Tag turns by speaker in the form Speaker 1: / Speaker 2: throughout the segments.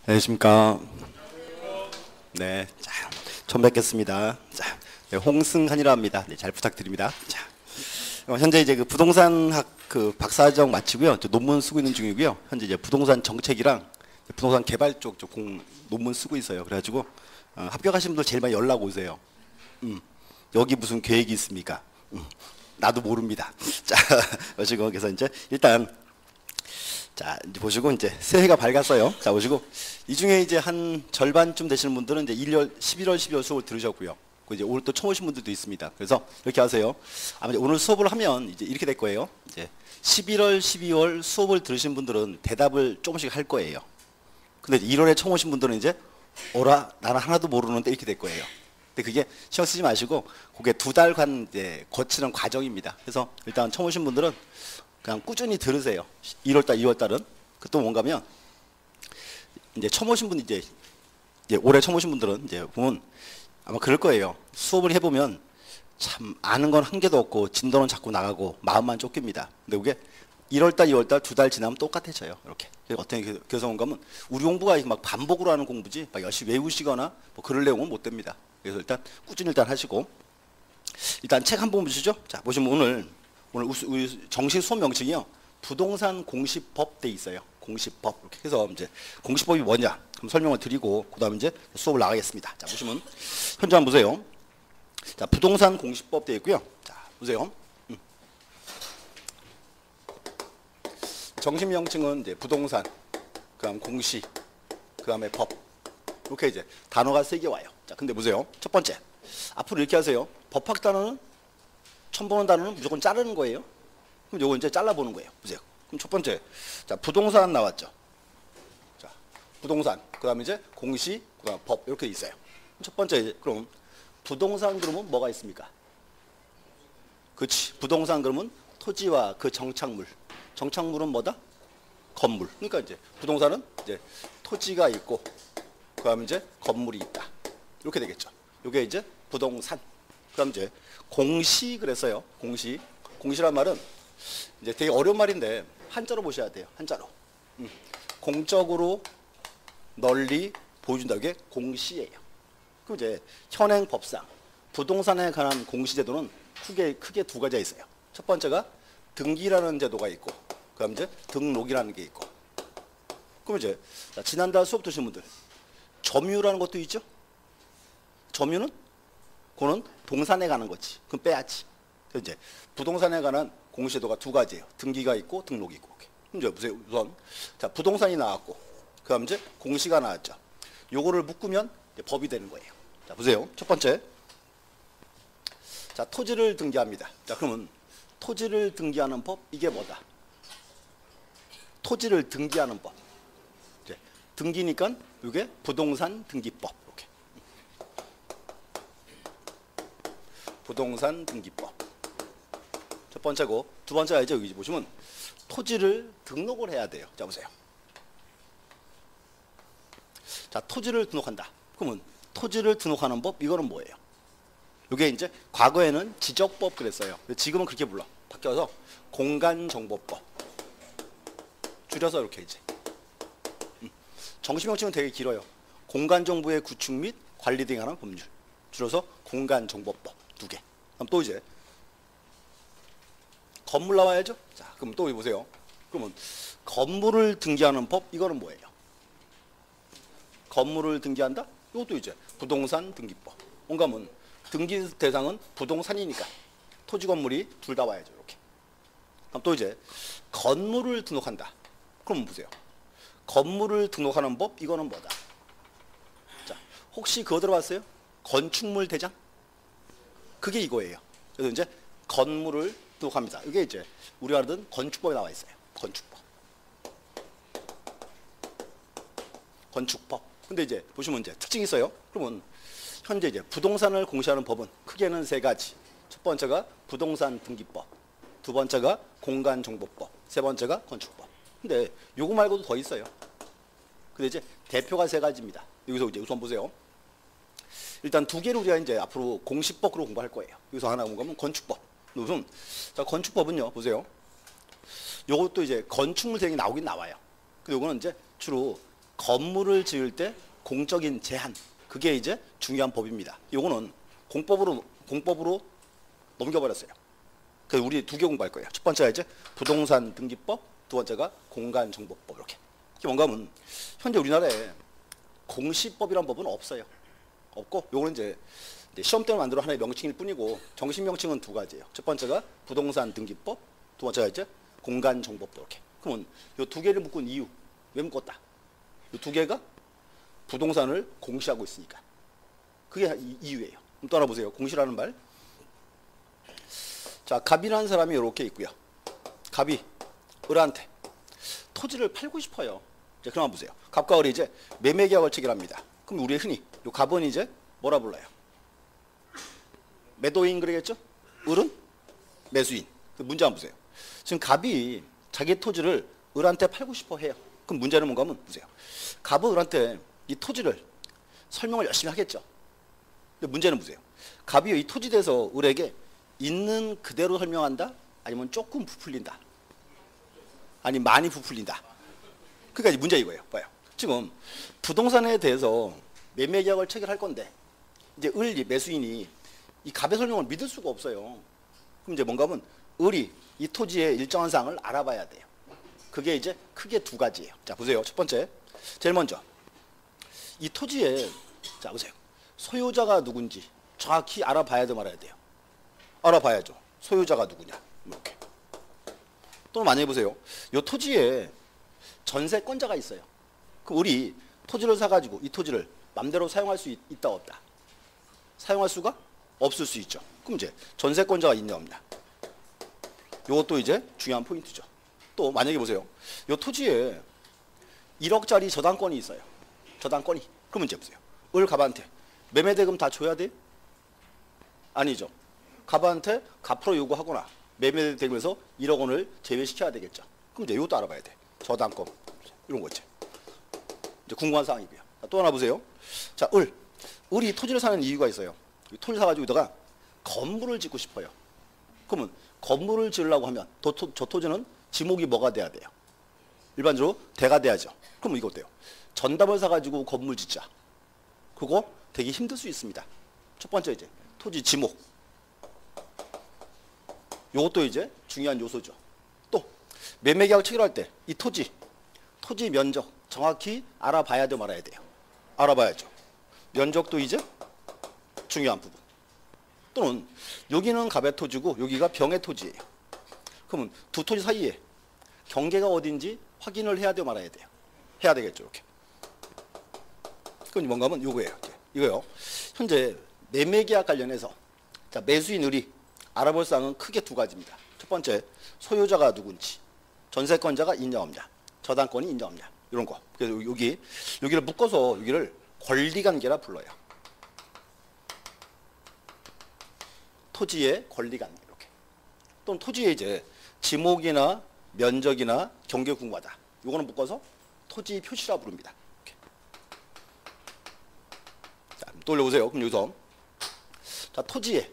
Speaker 1: 안녕하십니까. 네, 자, 처음 뵙겠습니다. 자, 네, 홍승한이라 합니다. 네, 잘 부탁드립니다. 자, 현재 이제 그 부동산학 그 박사과정 마치고요. 논문 쓰고 있는 중이고요. 현재 이제 부동산 정책이랑 부동산 개발 쪽 논문 쓰고 있어요. 그래가지고 합격하신 분들 제일 많이 연락 오세요. 여기 무슨 계획이 있습니까? 나도 모릅니다. 자, 그래서 이제 일단. 자, 이제 보시고 이제 새해가 밝았어요. 자, 보시고 이 중에 이제 한 절반쯤 되시는 분들은 이제 11월, 12월 수업을 들으셨고요. 이제 오늘 또 처음 오신 분들도 있습니다. 그래서 이렇게 하세요. 아마 오늘 수업을 하면 이제 이렇게 될 거예요. 이제 11월, 12월 수업을 들으신 분들은 대답을 조금씩 할 거예요. 근데 1월에 처음 오신 분들은 이제 어라, 나는 하나도 모르는데 이렇게 될 거예요. 근데 그게 신경 쓰지 마시고 그게 2달간 이제 거치는 과정입니다. 그래서 일단 처음 오신 분들은 그냥 꾸준히 들으세요. 1월달, 2월달은. 그 또 뭔가면 이제 처음 오신 분 이제 올해 처음 오신 분들은 이제 보면 아마 그럴 거예요. 수업을 해보면 참 아는 건 한 개도 없고 진도는 자꾸 나가고 마음만 쫓깁니다. 근데 그게 1월달, 2월달 2달 지나면 똑같아져요. 이렇게. 어떻게 그래서 뭔가 하면 우리 공부가 막 반복으로 하는 공부지 막 열심히 외우시거나 뭐 그럴 내용은 못 됩니다. 그래서 일단 꾸준히 일단 하시고 일단 책 한 번 보시죠. 자, 보시면 오늘 정식 수업 명칭이요. 부동산 공시법 돼 있어요. 공시법. 이렇게 해서 이제 공시법이 뭐냐 그럼 설명을 드리고 그다음에 이제 수업을 나가겠습니다. 자, 보시면 현재 한번 보세요. 자, 부동산 공시법 돼 있고요. 자, 보세요. 정식 명칭은 이제 부동산, 그다음 공시, 그다음에 법. 이렇게 이제 단어가 3개 와요. 자, 근데 보세요. 첫 번째. 앞으로 이렇게 하세요. 법학 단어는 처음 보는 단어는 무조건 자르는 거예요. 그럼 요거 이제 잘라보는 거예요. 보세요. 그럼 첫 번째, 자, 부동산 나왔죠. 자, 부동산. 그다음에 이제 공시, 그다음 법 이렇게 있어요. 첫 번째, 그럼 부동산 그러면 뭐가 있습니까? 그렇지. 부동산 그러면 토지와 그 정착물. 정착물은 뭐다? 건물. 그러니까 이제 부동산은 이제 토지가 있고, 그다음에 이제 건물이 있다. 이렇게 되겠죠. 이게 이제 부동산. 그다음 이제 공시 그랬어요. 공시. 공시란 말은 이제 되게 어려운 말인데 한자로 보셔야 돼요. 한자로. 공적으로 널리 보여준다. 이게 공시예요. 그럼 이제 현행 법상 부동산에 관한 공시제도는 크게 2가지가 있어요. 첫 번째가 등기라는 제도가 있고, 그다음 이제 등록이라는 게 있고. 그럼 이제 지난달 수업 들으신 분들 점유라는 것도 있죠. 점유는 그거는 동산에 가는 거지. 그럼 빼야지. 그래서 이제 부동산에 관한 공시제도가 2가지예요. 등기가 있고 등록이 있고. 그럼 이제 보세요. 우선 자, 부동산이 나왔고, 그다음 이제 공시가 나왔죠. 요거를 묶으면 이제 법이 되는 거예요. 자, 보세요. 첫 번째. 자, 토지를 등기합니다. 자, 그러면 토지를 등기하는 법 이게 뭐다? 토지를 등기하는 법. 이제 등기니까 이게 부동산 등기법. 이렇게. 부동산 등기법. 첫 번째고, 두 번째가 이제 여기 보시면 토지를 등록을 해야 돼요. 자, 보세요. 자, 토지를 등록한다. 그러면 토지를 등록하는 법 이거는 뭐예요? 이게 이제 과거에는 지적법 그랬어요. 지금은 그렇게 불러. 바뀌어서 공간정보법. 줄여서 이렇게 이제. 정식 명칭은 되게 길어요. 공간정보의 구축 및 관리 등에 관한 법률. 줄여서 공간정보법 2개. 그럼 또 이제 건물 나와야죠. 자, 그럼 또 보세요. 그러면 건물을 등기하는 법 이거는 뭐예요? 건물을 등기한다? 이것도 이제 부동산 등기법. 뭔가 하면 등기 대상은 부동산이니까 토지 건물이 둘 다 와야죠. 이렇게. 그럼 또 이제 건물을 등록한다. 그럼 보세요. 건물을 등록하는 법 이거는 뭐다? 자, 혹시 그거 들어봤어요? 건축물 대장? 그게 이거예요. 그래서 이제 건물을 등록합니다. 이게 이제 우리가 알던 건축법에 나와 있어요. 건축법. 건축법. 근데 이제 보시면 이제 특징이 있어요. 그러면 현재 이제 부동산을 공시하는 법은 크게는 3가지. 첫 번째가 부동산 등기법, 두 번째가 공간정보법, 세 번째가 건축법. 근데 요거 말고도 더 있어요. 근데 이제 대표가 3가지입니다. 여기서 이제 우선 보세요. 일단 2개를 우리가 이제 앞으로 공시법으로 공부할 거예요. 여기서 하나 공부하면 건축법. 우선 자, 건축법은요. 보세요. 요것도 이제 건축물 대행이 나오긴 나와요. 근데 요거는 이제 주로 건물을 지을 때 공적인 제한, 그게 이제 중요한 법입니다. 요거는 공법으로 넘겨버렸어요. 그래서 우리 두 개 공부할 거예요. 첫 번째가 이제 부동산 등기법, 두 번째가 공간정보법. 이렇게. 이게 뭔가 하면 현재 우리나라에 공시법이란 법은 없어요. 없고 요거는 이제 시험 때만 만들어 하나의 명칭일 뿐이고 정식 명칭은 두 가지예요. 첫 번째가 부동산 등기법, 두 번째가 이제 공간정보법. 이렇게. 그러면 요 두 개를 묶은 이유, 왜 묶었다? 요 두 개가 부동산을 공시하고 있으니까. 그게 이유예요. 그럼 또 하나 보세요. 공시라는 말. 자, 갑이라는 사람이 이렇게 있고요. 갑이 을한테 토지를 팔고 싶어요. 이제 그만 보세요. 갑과 을이 이제 매매 계약을 체결합니다. 그럼 우리 흔히 요 갑은 이제 뭐라 불러요? 매도인 그러겠죠? 을은 매수인. 문제 한번 보세요. 지금 갑이 자기 토지를 을한테 팔고 싶어 해요. 그럼 문제는 뭔가 하면 보세요. 갑은 을한테 이 토지를 설명을 열심히 하겠죠. 근데 문제는 보세요. 갑이 이 토지에 대해서 을에게 있는 그대로 설명한다? 아니면 조금 부풀린다? 아니 많이 부풀린다? 그러니까 문제 이거예요. 봐요. 지금 부동산에 대해서 매매 계약을 체결할 건데 이제 을 매수인이 이 갑의 설명을 믿을 수가 없어요. 그럼 이제 뭔가 하면 을이 이 토지의 일정한 사항을 알아봐야 돼요. 그게 이제 크게 두 가지예요. 자 보세요. 첫 번째, 제일 먼저 이 토지에 자 보세요. 소유자가 누군지 정확히 알아봐야 돼 말아야 돼요. 알아봐야죠. 소유자가 누구냐 이렇게. 또 만약에 보세요. 이 토지에 전세권자가 있어요. 그럼 우리 토지를 사가지고 이 토지를 맘대로 사용할 수 있다 없다? 사용할 수가 없을 수 있죠. 그럼 이제 전세권자가 있냐 없냐? 이것도 이제 중요한 포인트죠. 또 만약에 보세요. 이 토지에 1억짜리 저당권이 있어요. 저당권이. 그러면 이제 보세요. 을 갑한테 매매대금 다 줘야 돼? 아니죠. 갑한테 갚으러 요구하거나 매매대금에서 1억 원을 제외시켜야 되겠죠. 그럼 이제 이것도 알아봐야 돼. 저당권 이런 거 있지. 이제 궁금한 사항이고요. 또 하나 보세요. 자, 을이 토지를 사는 이유가 있어요. 토지 사가지고 여기다가 건물을 짓고 싶어요. 그러면 건물을 지으려고 하면 저 토지는 지목이 뭐가 돼야 돼요? 일반적으로 대가 돼야죠. 그러면 이거 어때요? 전담을 사가지고 건물 짓자. 그거 되게 힘들 수 있습니다. 첫 번째 이제 토지 지목. 요것도 이제 중요한 요소죠. 또 매매 계약 체결할 때 이 토지 면적 정확히 알아봐야 돼 말아야 돼요. 알아봐야죠. 면적도 이제 중요한 부분. 또는 여기는 갑의 토지고 여기가 병의 토지예요. 그러면 두 토지 사이에 경계가 어딘지 확인을 해야 돼 말아야 돼요. 해야 되겠죠. 이렇게. 그건 뭔가 하면 요거예요. 이거요. 현재 매매 계약 관련해서 자, 매수인 을이 알아볼 사항은 크게 두 가지입니다. 첫 번째, 소유자가 누군지, 전세권자가 있냐 없냐, 저당권이 있냐 없냐 이런 거. 그래서 여기를 묶어서 여기를 권리관계라 불러요. 토지의 권리관계 이렇게. 또는 토지의 이제 지목이나 면적이나 경계 궁금하다. 요거는 묶어서 토지 표시라 부릅니다. 이렇게. 자, 또 올려보세요. 그럼 여기서 자, 토지의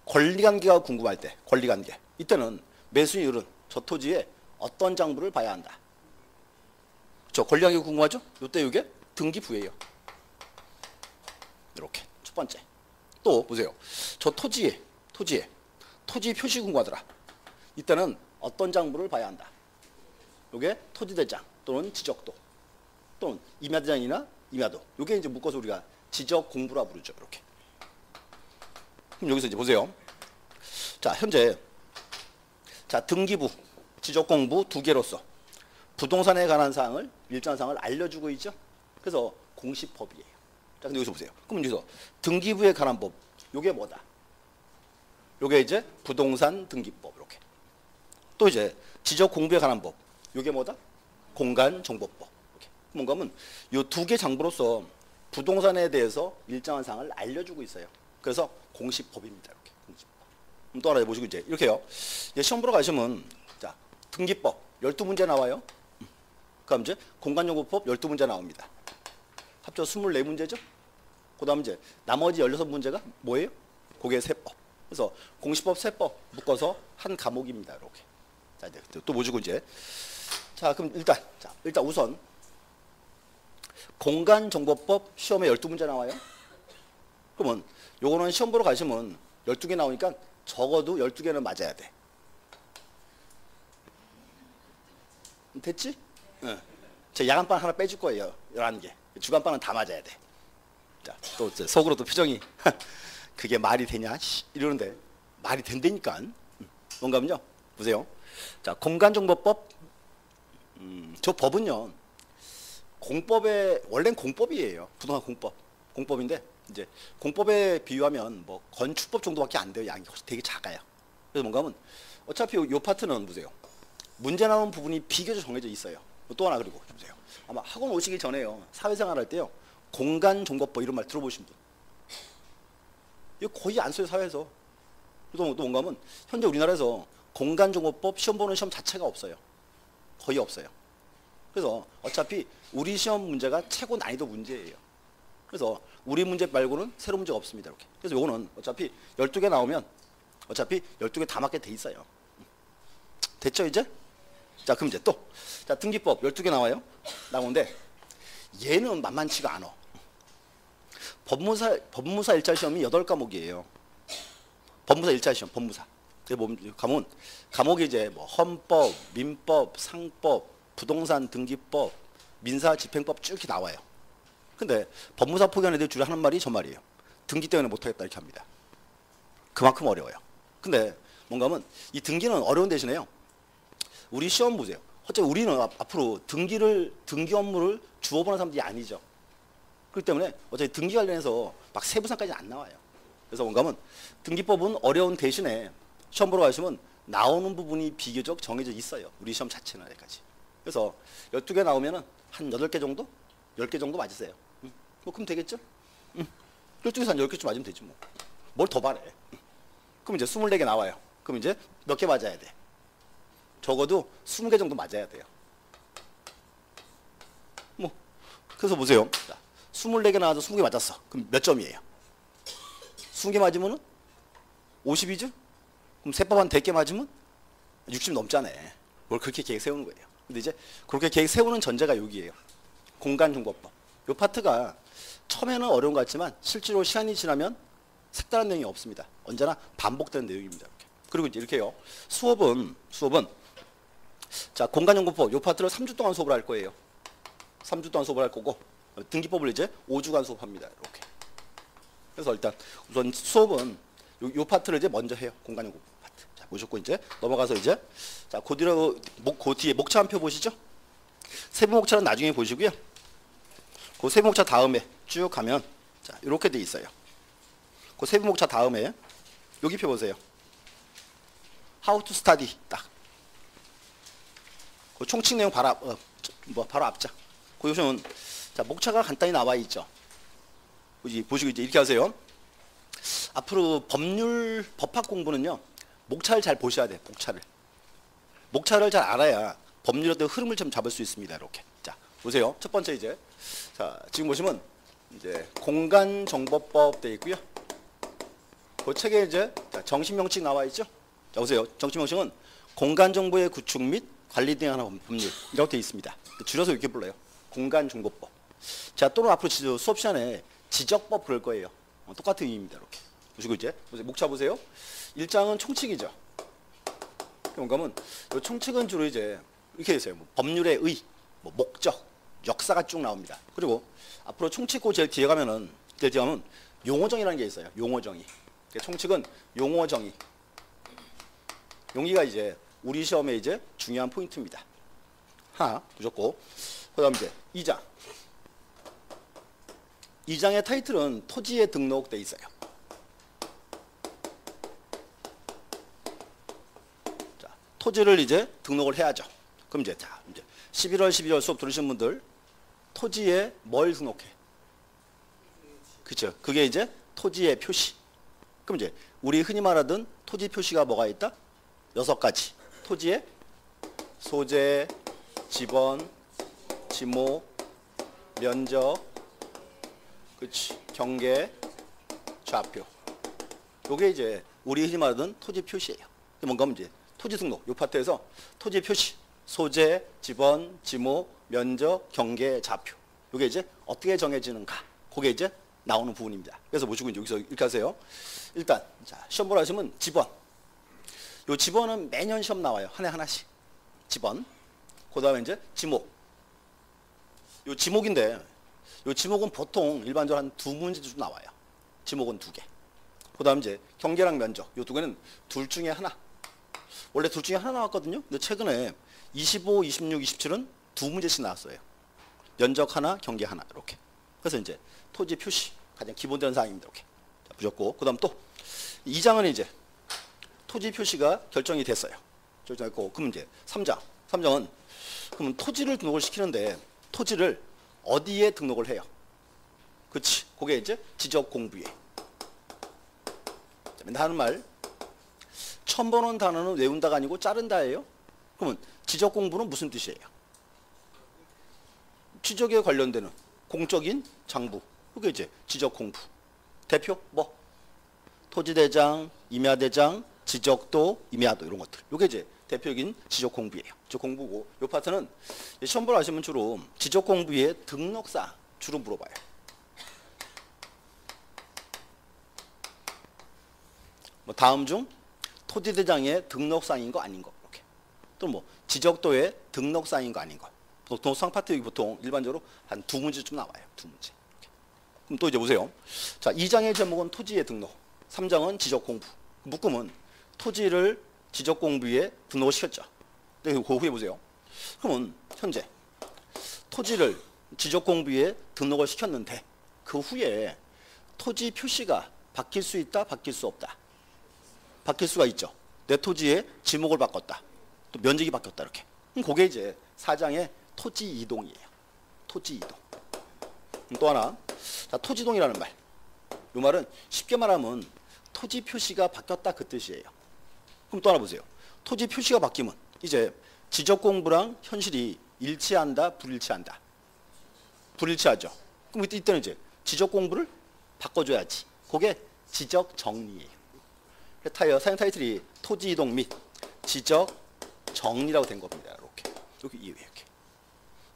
Speaker 1: 권리관계가 궁금할 때, 권리관계. 이때는 매수인 을은 저 토지에 어떤 장부를 봐야 한다. 저 권리관계 궁금하죠? 이때 이게 등기부예요. 이렇게 첫 번째. 또 보세요. 저 토지 표시 궁금하더라. 이때는 어떤 장부를 봐야 한다. 이게 토지대장 또는 지적도 또는 임야대장이나 임야도. 이게 이제 묶어서 우리가 지적 공부라 부르죠. 이렇게. 그럼 여기서 이제 보세요. 자, 현재 자, 등기부, 지적공부 두 개로서 부동산에 관한 사항을 일정한 사항을 알려주고 있죠. 그래서 공시법이에요. 자, 근데 여기서 보세요. 그럼 여기서 등기부에 관한 법, 요게 뭐다? 요게 이제 부동산 등기법 이렇게. 또 이제 지적공부에 관한 법, 요게 뭐다? 공간정보법. 이렇게. 뭔가 하면 요 두 개 장부로서 부동산에 대해서 일정한 사항을 알려주고 있어요. 그래서 공시법입니다. 이렇게. 공시법. 또 하나 보시고 이제 이렇게요. 이제 시험 보러 가시면 자, 등기법 12문제 나와요. 그럼 이제 공간정보법 12문제 나옵니다. 합쳐 24문제죠? 그 다음 이제 나머지 16문제가 뭐예요? 그게 세법. 그래서 공시법, 세법 묶어서 한 과목입니다. 이렇게. 자, 이제 또 보시고 이제. 자, 그럼 일단 우선 공간정보법 시험에 12문제 나와요. 그러면 요거는 시험 보러 가시면 12개 나오니까 적어도 12개는 맞아야 돼. 됐지? 네. 제 야간반 하나 빼줄 거예요. 11개. 주간반은 다 맞아야 돼. 자, 또 속으로 또 표정이 그게 말이 되냐? 이러는데 말이 된다니까. 뭔가면요. 보세요. 자, 공간정보법. 저 법은요. 공법에 원래는 공법이에요. 부동산 공법. 공법인데 이제 공법에 비유하면 뭐 건축법 정도밖에 안 돼요. 양이 되게 작아요. 그래서 뭔가 하면 어차피 요 파트는 보세요. 문제 나오는 부분이 비교적 정해져 있어요. 또 하나 그리고 보세요. 아마 학원 오시기 전에요. 사회생활 할 때요. 공간정보법 이런 말 들어보신 분. 이거 거의 안 써요 사회에서. 또 뭔가 하면 현재 우리나라에서 공간정보법 시험 보는 시험 자체가 없어요. 거의 없어요. 그래서 어차피 우리 시험 문제가 최고 난이도 문제예요. 그래서 우리 문제 말고는 새로운 문제가 없습니다. 이렇게. 그래서 요거는 어차피 12개 나오면 어차피 12개 다 맞게 돼 있어요. 됐죠 이제? 자 그럼 이제 또 자 등기법 12개 나와요. 나오는데 얘는 만만치가 않아. 법무사 1차 시험이 8과목이에요. 법무사 1차 시험 법무사. 가면 과목이 이제 뭐 헌법, 민법, 상법, 부동산 등기법, 민사집행법 쭉 이렇게 나와요. 근데 법무사 포기한 애들 주로 하는 말이 저 말이에요. 등기 때문에 못하겠다 이렇게 합니다. 그만큼 어려워요. 근데 뭔가 하면 이 등기는 어려운 대신에요. 우리 시험 보세요. 어차피 우리는 앞으로 등기 업무를 주어보는 사람들이 아니죠. 그렇기 때문에 어차피 등기 관련해서 막 세부상까지는 안 나와요. 그래서 뭔가 하면 등기법은 어려운 대신에 시험 보러 가시면 나오는 부분이 비교적 정해져 있어요. 우리 시험 자체는 여기까지. 그래서 12개 나오면은 한 8개 정도? 10개 정도 맞으세요. 뭐 그럼 되겠죠? 12개에서 한 10개쯤 맞으면 되지 뭐. 뭘 더 바래. 그럼 이제 24개 나와요. 그럼 이제 몇 개 맞아야 돼? 적어도 20개 정도 맞아야 돼요. 뭐 그래서 보세요. 자, 24개 나와서 20개 맞았어. 그럼 몇 점이에요? 20개 맞으면은 50이죠? 그럼 세법 한 100개 맞으면 60 넘잖아요. 뭘 그렇게 계획 세우는 거예요. 근데 이제 그렇게 계획 세우는 전제가 여기예요. 공간정보법. 이 파트가 처음에는 어려운 것 같지만 실제로 시간이 지나면 색다른 내용이 없습니다. 언제나 반복되는 내용입니다. 이렇게. 그리고 이제 이렇게 해요. 수업은 자 공간정보법 이 파트를 3주 동안 수업을 할 거예요. 3주 동안 수업을 할 거고 등기법을 이제 5주간 수업합니다. 이렇게. 그래서 일단 우선 수업은 요 파트를 이제 먼저 해요. 공간정보법 파트. 자 보셨고 이제 넘어가서 이제 자 그 뒤에 목차 한 표 보시죠. 세부 목차는 나중에 보시고요. 그 세부 목차 다음에 쭉 가면 자 이렇게 돼 있어요. 그 세부 목차 다음에 여기 표 보세요. How to study 딱. 그 총칙 내용 바로 바로 앞자. 그 요즘은 자 목차가 간단히 나와 있죠. 보시고 이제 이렇게 하세요. 앞으로 법학 공부는요. 목차를 잘 보셔야 돼. 목차를 잘 알아야 법률의 어떤 흐름을 좀 잡을 수 있습니다. 이렇게. 자 보세요. 첫 번째 이제 자 지금 보시면 이제 공간정보법 돼 있고요. 그 책에 이제 정신명칭 나와 있죠. 자 보세요. 정신명칭은 공간정보의 구축 및 관리 등에 관한 법률 이렇게 되어 있습니다. 줄여서 이렇게 불러요. 공간정보법. 자 또는 앞으로 수업 시간에 지적법 그럴 거예요. 똑같은 의미입니다. 이렇게. 보시고 이제 목차 보세요. 1장은 총칙이죠. 뭔가 하면 이 총칙은 주로 이제 이렇게 있어요. 뭐 법률의 의, 뭐 목적, 역사가 쭉 나옵니다. 그리고 앞으로 총칙고 제일 뒤에 가면 용어정의라는 게 있어요. 용어정의. 총칙은 용어정의. 용의가 이제 우리 시험에 이제 중요한 포인트입니다. 하나 보셨고 그다음 이제 2장. 2장의 타이틀은 토지에 등록돼 있어요. 자, 토지를 이제 등록을 해야죠. 그럼 이제 11월, 12월 수업 들으신 분들 토지에 뭘 등록해? 그렇죠. 그게 이제 토지의 표시. 그럼 이제 우리 흔히 말하던 토지 표시가 뭐가 있다? 6가지. 토지의 소재, 지번, 지목, 면적, 그렇지. 경계, 좌표. 요게 이제 우리 흔히 말하던 토지 표시예요. 뭔가 하면 이제 토지 등록 요 파트에서 토지 표시, 소재, 지번, 지목, 면적, 경계, 좌표. 이게 이제 어떻게 정해지는가? 그게 이제 나오는 부분입니다. 그래서 보시고 여기서 이렇게 하세요. 일단 자, 시험 보러 하시면 지번. 요 지번은 매년 시험 나와요. 한 해 하나씩. 지번. 그다음에 이제 지목. 요 지목인데 요 지목은 보통 일반적으로 한 2문제 정도 나와요. 지목은 2개. 그다음 이제 경계랑 면적. 요 2개는 둘 중에 하나. 원래 둘 중에 하나 나왔거든요. 근데 최근에 25, 26, 27은 2문제씩 나왔어요. 면적 하나, 경계 하나 이렇게. 그래서 이제 토지 표시 가장 기본되는 사항입니다. 이렇게. 자, 보셨고 그다음 또 2장은 이제 토지 표시가 결정이 됐어요. 결정했고 그럼 이제 3장은 그러면 토지를 등록을 시키는데 토지를 어디에 등록을 해요? 그치. 그게 이제 지적 공부에. 맨날 하는 말. 처음 보는 단어는 외운다가 아니고 자른다예요. 그러면 지적 공부는 무슨 뜻이에요? 지적에 관련되는 공적인 장부. 그게 이제 지적 공부. 대표 뭐 토지대장, 임야대장, 지적도, 임야도 이런 것들. 이게 이제 대표적인 지적 공부예요. 지적 공부고 이 파트는 시험 보러 하시면 주로 지적 공부의 등록사항 주로 물어봐요. 뭐 다음 중 토지대장의 등록사항인 거 아닌 거 이렇게. 또 뭐 지적도의 등록사항인 거 아닌 거. 등록사항 파트 여기 보통 일반적으로 한 2문제쯤 나와요. 2문제. 이렇게. 그럼 또 이제 보세요. 자, 2장의 제목은 토지의 등록, 3장은 지적 공부. 묶음은 토지를 지적 공부에 등록을 시켰죠. 그 후에 보세요. 그러면 현재 토지를 지적 공부에 등록을 시켰는데 그 후에 토지 표시가 바뀔 수 있다, 바뀔 수 없다. 바뀔 수가 있죠. 내 토지의 지목을 바꿨다. 또 면적이 바뀌었다 이렇게. 그럼 그게 이제 4장의 토지 이동이에요. 토지 이동. 또 하나. 자, 토지 이동이라는 말. 이 말은 쉽게 말하면 토지 표시가 바뀌었다 그 뜻이에요. 그럼 또 하나 보세요. 토지 표시가 바뀌면 이제 지적 공부랑 현실이 일치한다, 불일치한다. 불일치하죠. 그럼 이때는 이제 지적 공부를 바꿔줘야지. 그게 지적 정리예요. 사용 타이틀이 토지 이동 및 지적 정리라고 된 겁니다. 이렇게. 여기 이렇게.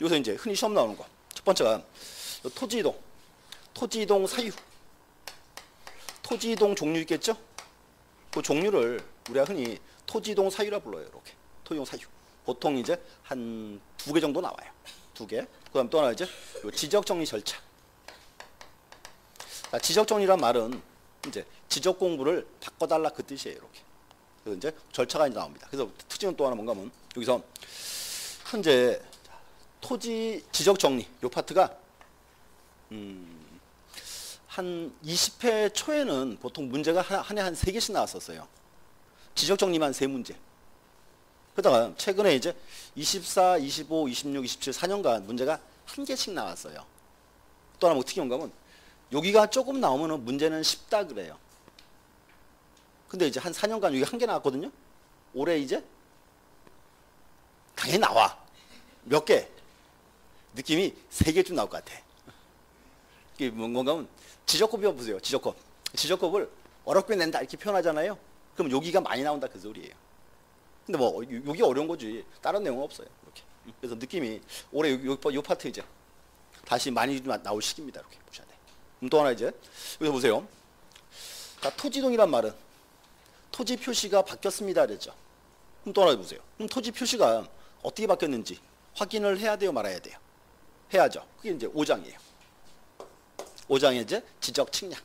Speaker 1: 여기서 이제 흔히 시험 나오는 거. 첫 번째가 토지 이동. 토지 이동 사유. 토지 이동 종류 있겠죠? 그 종류를 우리가 흔히 토지 이동 사유라 불러요. 이렇게. 토지 이동 사유. 보통 이제 한 2개 정도 나와요. 2개. 그다음 또 하나 이제 지적 정리 절차. 자, 지적 정리란 말은 이제 지적 공부를 바꿔달라 그 뜻이에요. 이렇게. 그래서 이제 절차가 이제 나옵니다. 그래서 특징은 또 하나 뭔가 하면 여기서 현재 토지 지적 정리 요 파트가 한 20회 초에는 보통 문제가 한 해 한 3개씩 나왔었어요. 지적 정리만 3문제. 그러다가 최근에 이제 24, 25, 26, 27 4년간 문제가 1개씩 나왔어요. 또 하나 뭐 특이한 거 하면 여기가 조금 나오면 문제는 쉽다 그래요. 근데 이제 한 4년간 여기 1개 나왔거든요. 올해 이제 당연히 나와. 몇 개? 느낌이 3개쯤 나올 것 같아. 이게 뭔가 하면 지적곱이 보세요. 지적곱. 지적곱을 어렵게 낸다 이렇게 표현하잖아요. 그럼 여기가 많이 나온다 그 소리예요. 근데 뭐 여기 어려운 거지. 다른 내용은 없어요. 이렇게. 그래서 느낌이 올해 요 파트 이제 다시 많이 나올 시기입니다. 이렇게 보셔야 돼. 또 하나 이제 여기서 보세요. 자, 토지동이란 말은 토지 표시가 바뀌었습니다 그랬죠. 그럼 또 하나 보세요. 그럼 토지 표시가 어떻게 바뀌었는지 확인을 해야 돼요, 말아야 돼요? 해야죠. 그게 이제 5장이에요. 5장에 이제 지적 측량.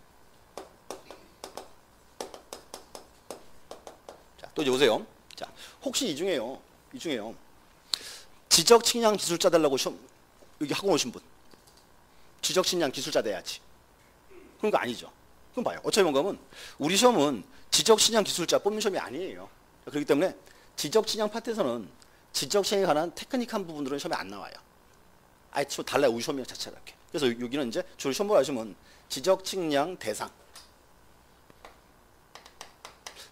Speaker 1: 자, 또 이제 보세요. 자, 혹시 이 중에요. 지적 측량 기술자 되려고 시험 여기 학원 오신 분. 지적 측량 기술자 돼야지. 그런 거 아니죠. 그럼 봐요. 어차피 뭔가 하면 우리 시험은 지적 측량 기술자 뽑는 시험이 아니에요. 그렇기 때문에 지적 측량 파트에서는 지적 측량에 관한 테크닉한 부분들은 시험에 안 나와요. 아예 달라요. 우리 시험이 자체가 이렇게. 그래서 여기는 이제 주로 시험 보러 가시면 지적 측량 대상,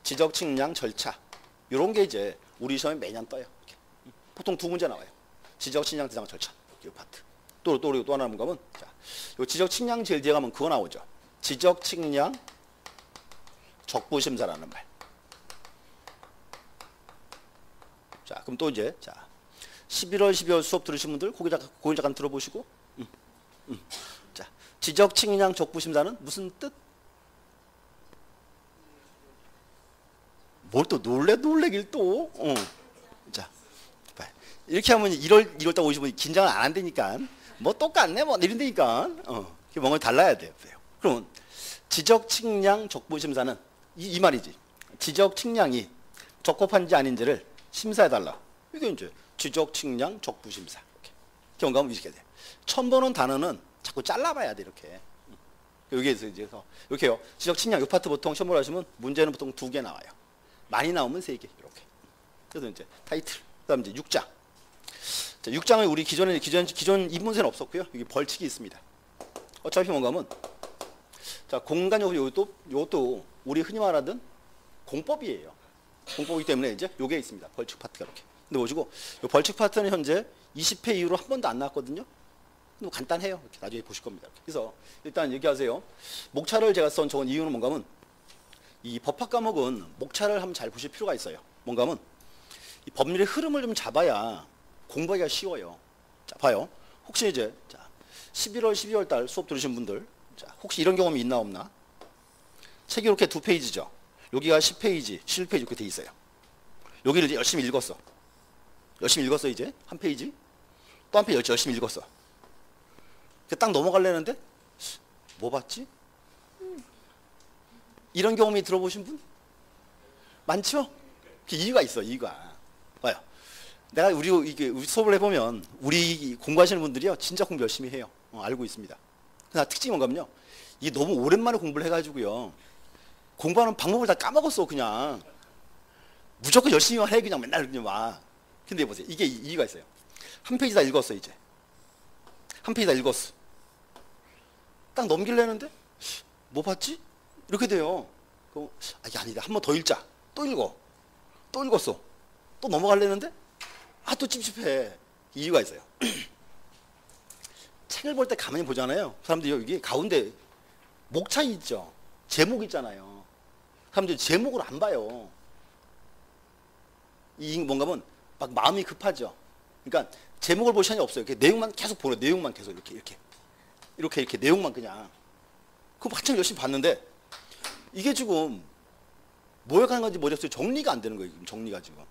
Speaker 1: 지적 측량 절차 이런 게 이제 우리 시험에 매년 떠요. 이렇게. 보통 2문제 나와요. 지적 측량 대상 절차 이 파트. 또 하나 뭔가 하면 자, 요 지적 측량 제일 뒤에 가면 그거 나오죠. 지적 측량 적부심사라는 말. 자, 그럼 또 이제 자 11월, 12월 수업 들으신 분들 고기 잠깐 들어보시고 자, 지적 측량 적부심사는 무슨 뜻? 뭘 또 놀래길 또? 자, 이렇게 하면 1월 달 오시면 긴장을 안 한다니까. 뭐 똑같네 뭐 이런다니까. 뭔가 달라야 돼요. 그러면 지적 측량 적부심사는 이 말이지. 지적 측량이 적법한지 아닌지를 심사해달라. 이게 이제 지적 측량 적부심사. 경감은 이렇게 돼. 처음 보는 단어는 자꾸 잘라봐야 돼 이렇게. 여기에서 이제 이렇게요. 지적 측량 이 파트 보통 시험을 하시면 문제는 보통 2개 나와요. 많이 나오면 3개 이렇게. 그래서 이제 타이틀. 그다음 이제 6장. 자, 6장은 우리 기존 입문서는 없었고요. 여기 벌칙이 있습니다. 어차피 뭔가 하면 자, 공간 요것도 우리 흔히 말하던 공법이에요. 공법이기 때문에 이제 요게 있습니다. 벌칙 파트가 이렇게. 근데 보시고 요 벌칙 파트는 현재 20회 이후로 한 번도 안 나왔거든요. 뭐 간단해요. 이렇게 나중에 보실 겁니다. 그래서 일단 얘기하세요. 목차를 제가 적은 이유는 뭔가 하면 이 법학 과목은 목차를 한번 잘 보실 필요가 있어요. 뭔가 하면 이 법률의 흐름을 좀 잡아야 공부하기가 쉬워요. 자, 봐요. 혹시 이제 자, 11월, 12월 달 수업 들으신 분들 자, 혹시 이런 경험이 있나 없나? 책이 이렇게 2페이지죠. 여기가 10페이지, 11페이지 이렇게 돼 있어요. 여기를 이제 열심히 읽었어. 열심히 읽었어 이제 한 페이지. 또 한 페이지 열심히 읽었어. 딱 넘어가려는데 뭐 봤지? 이런 경험이 들어보신 분? 많죠? 이유가 있어, 이유가. 봐요. 내가 우리 수업을 해보면 우리 공부하시는 분들이요 진짜 공부 열심히 해요. 알고 있습니다. 그러나 특징이 뭔가면요, 이게 너무 오랜만에 공부를 해가지고요 공부하는 방법을 다 까먹었어. 그냥 무조건 열심히만 해. 그냥 맨날 그냥 와. 근데 보세요, 이게 이유가 있어요. 한 페이지 다 읽었어. 이제 한 페이지 다 읽었어. 딱 넘기려는데 뭐 봤지? 이렇게 돼요. 그럼 이게 아니다. 한 번 더 읽자. 또 읽어. 또 읽었어. 또 넘어가려는데 또 찝찝해. 이유가 있어요. 책을 볼 때 가만히 보잖아요. 사람들이 여기 가운데 목차 있죠. 제목 있잖아요. 사람들이 제목을 안 봐요. 이 뭔가면 막 마음이 급하죠. 그러니까 제목을 볼 시간이 없어요. 이렇게 내용만 계속 보는, 내용만 계속 이렇게 내용만 그냥. 그거 한참 열심히 봤는데 이게 지금 뭐에 가는 건지 모르겠어요. 정리가 안 되는 거예요. 정리가 지금.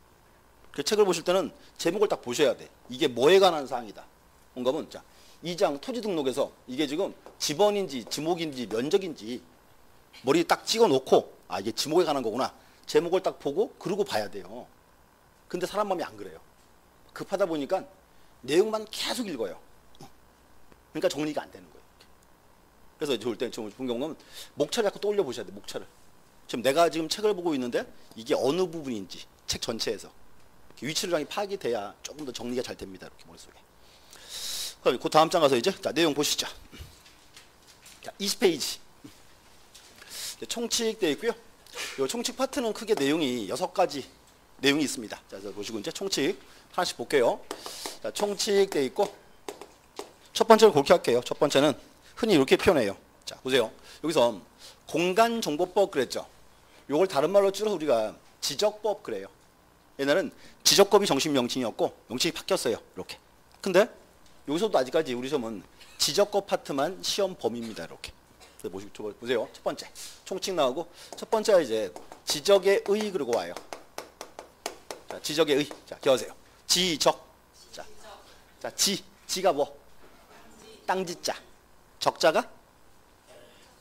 Speaker 1: 그 책을 보실 때는 제목을 딱 보셔야 돼. 이게 뭐에 관한 사항이다. 뭔가면 자, 2장 토지 등록에서 이게 지금 지번인지 지목인지 면적인지 머리 딱 찍어 놓고 이게 지목에 관한 거구나. 제목을 딱 보고 그러고 봐야 돼요. 근데 사람 마음이 안 그래요. 급하다 보니까 내용만 계속 읽어요. 그러니까 정리가 안 되는 거예요. 그래서 좋을 때 좀 본 경우는 목차를 자꾸 떠올려 보셔야 돼. 목차를. 지금 내가 지금 책을 보고 있는데 이게 어느 부분인지 책 전체에서 위치를 파악이 돼야 조금 더 정리가 잘 됩니다. 이렇게 머릿속에. 그럼 그 다음 장 가서 이제 자, 내용 보시죠. 자, 20페이지. 총칙되어 있고요. 이 총칙 파트는 크게 내용이 6가지 내용이 있습니다. 자, 그래서 보시고 이제 총칙 하나씩 볼게요. 자, 총칙되어 있고 첫 번째는 그렇게 할게요. 첫 번째는 흔히 이렇게 표현해요. 자, 보세요. 여기서 공간정보법 그랬죠. 이걸 다른 말로 줄여서 우리가 지적법 그래요. 옛날엔 지적법이 정식 명칭이었고 명칭이 바뀌었어요. 이렇게. 근데 여기서도 아직까지 우리 시험은 지적법 파트만 시험 범위입니다. 이렇게. 보세요. 첫 번째 총칙 나오고 첫 번째가 이제 지적의 의 그러고 와요. 자, 지적의 의. 자, 기억하세요. 지적. 자, 지가 뭐? 땅지자. 적자가?